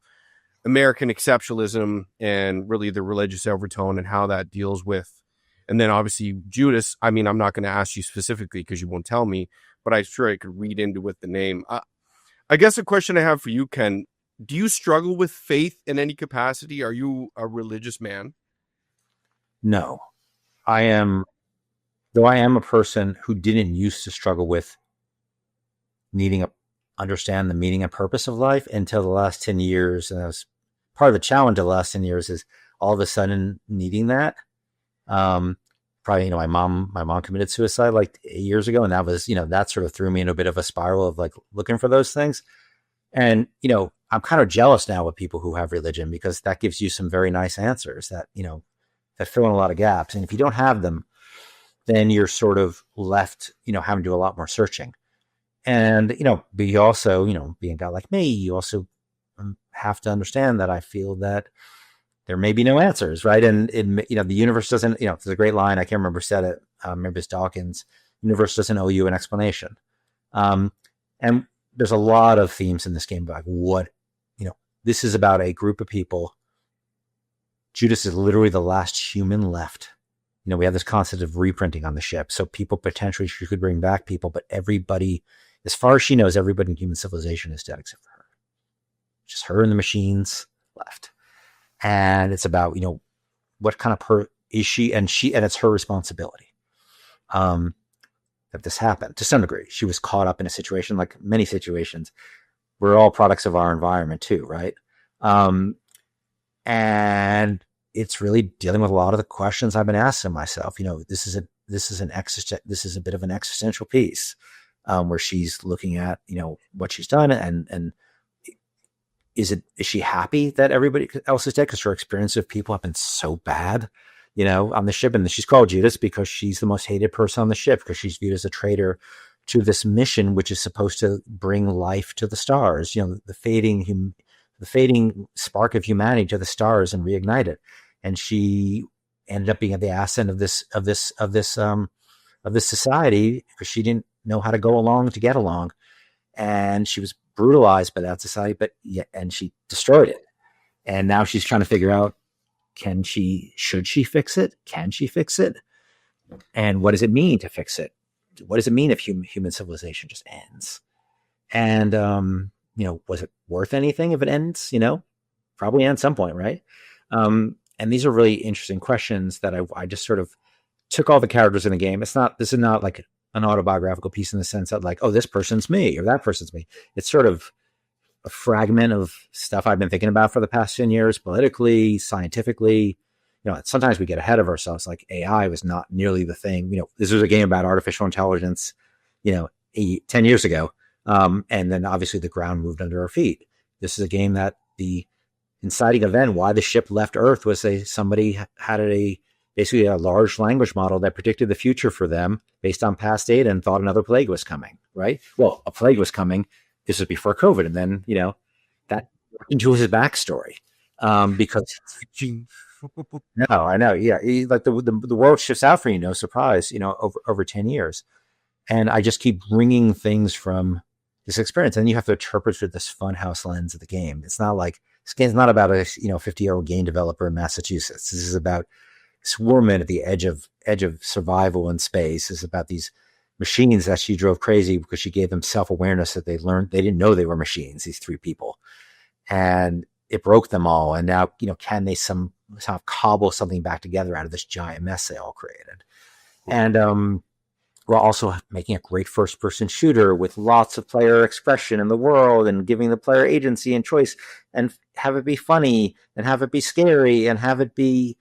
American exceptionalism and really the religious overtone and how that deals with. And then obviously Judas, I'm not going to ask you specifically because you won't tell me, but I'm sure I could read into with the name. I guess a question I have for you, Ken, do you struggle with faith in any capacity? Are you a religious man? No. I am a person who didn't used to struggle with needing to understand the meaning and purpose of life until the last 10 years. And that was part of the challenge of the last 10 years is all of a sudden needing that. Probably, my mom committed suicide like 8 years ago. And that was, that sort of threw me in a bit of a spiral of like looking for those things. And, I'm kind of jealous now with people who have religion because that gives you some very nice answers that, that fill in a lot of gaps. And if you don't have them, then you're sort of left, having to do a lot more searching. And, but you also, being a guy like me, you also have to understand that I feel that there may be no answers, right? And, the universe doesn't, there's a great line, I can't remember who said it, maybe it's Dawkins, universe doesn't owe you an explanation. And there's a lot of themes in this game about what, this is about a group of people. Judas is literally the last human left. We have this concept of reprinting on the ship. So people potentially, she could bring back people, but everybody, as far as she knows, everybody in human civilization is dead except for her. Just her and the machines left. And it's about, what kind of is she, and it's her responsibility. That this happened to some degree. She was caught up in a situation, like many situations. We're all products of our environment too, right? And it's really dealing with a lot of the questions I've been asking myself. This is a bit of an existential piece where she's looking at what she's done and is she happy that everybody else is dead because her experience of people have been so bad, on the ship, and she's called Judas because she's the most hated person on the ship because she's viewed as a traitor to this mission, which is supposed to bring life to the stars, the fading spark of humanity to the stars and reignite it. And she ended up being at the ass end of this society because she didn't know how to go along to get along. And she was brutalized by that society, and she destroyed it. And now she's trying to figure out, should she fix it? Can she fix it? And what does it mean to fix it? What does it mean if human civilization just ends? And, was it worth anything if it ends, probably at some point, right? And these are really interesting questions that I just sort of took all the characters in the game. This is not like an autobiographical piece in the sense that like, oh, this person's me or that person's me. It's sort of a fragment of stuff I've been thinking about for the past 10 years, politically, scientifically. Sometimes we get ahead of ourselves. Like AI was not nearly the thing. This was a game about artificial intelligence, 10 years ago. And then obviously the ground moved under our feet. This is a game that the inciting event, why the ship left Earth, was somebody had basically a large language model that predicted the future for them based on past data and thought another plague was coming, right? Well, a plague was coming. This was before COVID. And then, that into his backstory. Because no, I know. Yeah. Like the world shifts out for you. No surprise, over 10 years. And I just keep bringing things from this experience. And you have to interpret through this funhouse lens of the game. It's not like this game's not about a 50-year-old game developer in Massachusetts. This is about this woman at the edge of survival in space. This is about these machines that she drove crazy because she gave them self-awareness that they didn't know they were machines, these three people. And it broke them all. And now, can they somehow cobble something back together out of this giant mess they all created? And we're also making a great first-person shooter with lots of player expression in the world and giving the player agency and choice, and have it be funny and have it be scary and have it be,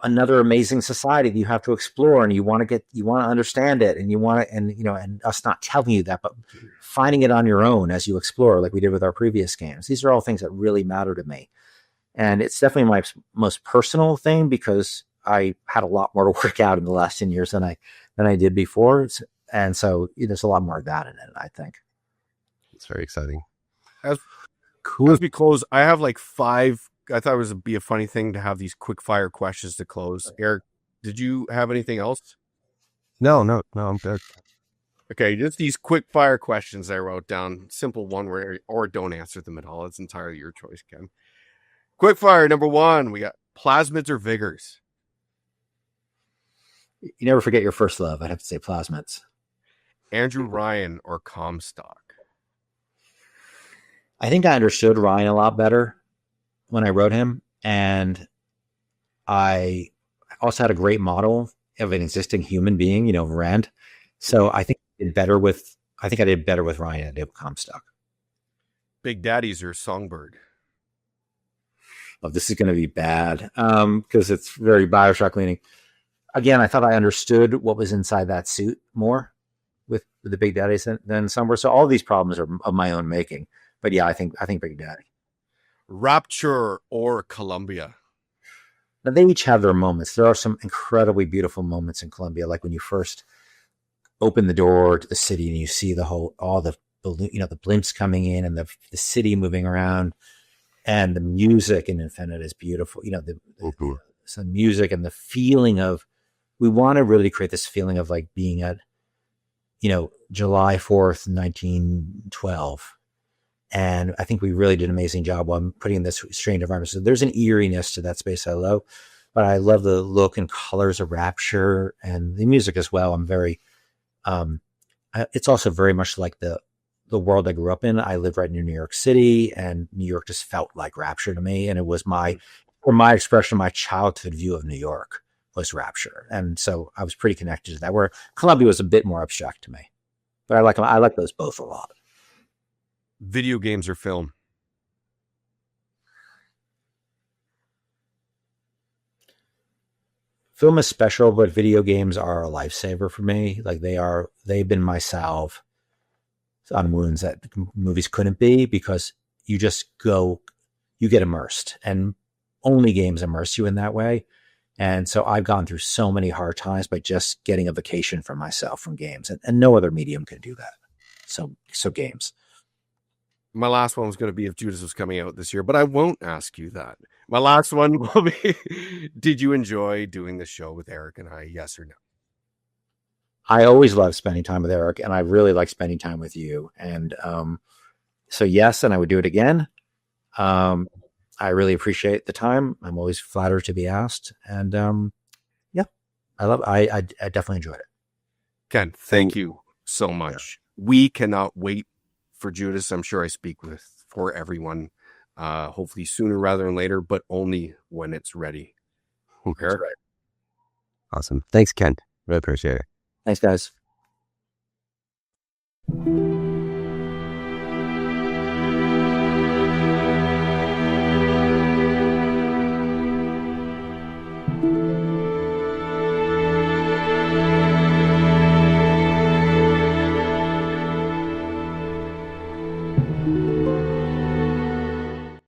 another amazing society that you have to explore, and you want to understand it, and and us not telling you that, but finding it on your own as you explore, like we did with our previous games. These are all things that really matter to me. And it's definitely my most personal thing because I had a lot more to work out in the last 10 years than I did before. And so there's a lot more of that in it, I think. It's very exciting. As we close, I have like 5. I thought it would be a funny thing to have these quick fire questions to close. Erik, did you have anything else? No, I'm good. Okay, just these quick fire questions I wrote down. Simple one word, or don't answer them at all. It's entirely your choice, Ken. Quick fire number 1. We got plasmids or vigors? You never forget your first love. I'd have to say plasmids. Andrew Ryan or Comstock? I think I understood Ryan a lot better when I wrote him. And I also had a great model of an existing human being, Rand. So I think I did better with Ryan than I did with Comstock. Big Daddies or Songbird? Oh, this is going to be bad because it's very BioShock leaning. Again, I thought I understood what was inside that suit more with the Big Daddies than Songbird. So all these problems are of my own making. But yeah, I think Big Daddy. Rapture or Columbia? Now they each have their moments. There are some incredibly beautiful moments in Columbia, like when you first open the door to the city and you see all the blimps coming in and the city moving around, and the music in Infinite is beautiful. Some music and the feeling of, we want to really create this feeling of like being at, July 4th, 1912. And I think we really did an amazing job on putting in this strange environment. So there's an eeriness to that space I love, but I love the look and colors of Rapture and the music as well. I'm very, it's also very much like the world I grew up in. I lived right near New York City, and New York just felt like Rapture to me. And it was my expression, my childhood view of New York was Rapture. And so I was pretty connected to that, where Columbia was a bit more abstract to me, but I like those both a lot. Video games or film? Film is special, but video games are a lifesaver for me. Like they've been my salve on wounds that movies couldn't be, because you get immersed, and only games immerse you in that way. And so I've gone through so many hard times by just getting a vacation from myself from games, and no other medium can do that. So games. My last one was going to be if Judas was coming out this year, but I won't ask you that. My last one will be, did you enjoy doing the show with Erik and I? Yes or no? I always love spending time with Erik, and I really like spending time with you. And so yes, and I would do it again. I really appreciate the time. I'm always flattered to be asked. And yeah, I definitely enjoyed it. Ken, thank you so much. Yeah. We cannot wait for Judas. I'm sure I speak for everyone. Hopefully sooner rather than later, but only when it's ready. Awesome. Thanks, Ken. Really appreciate it. Thanks, guys.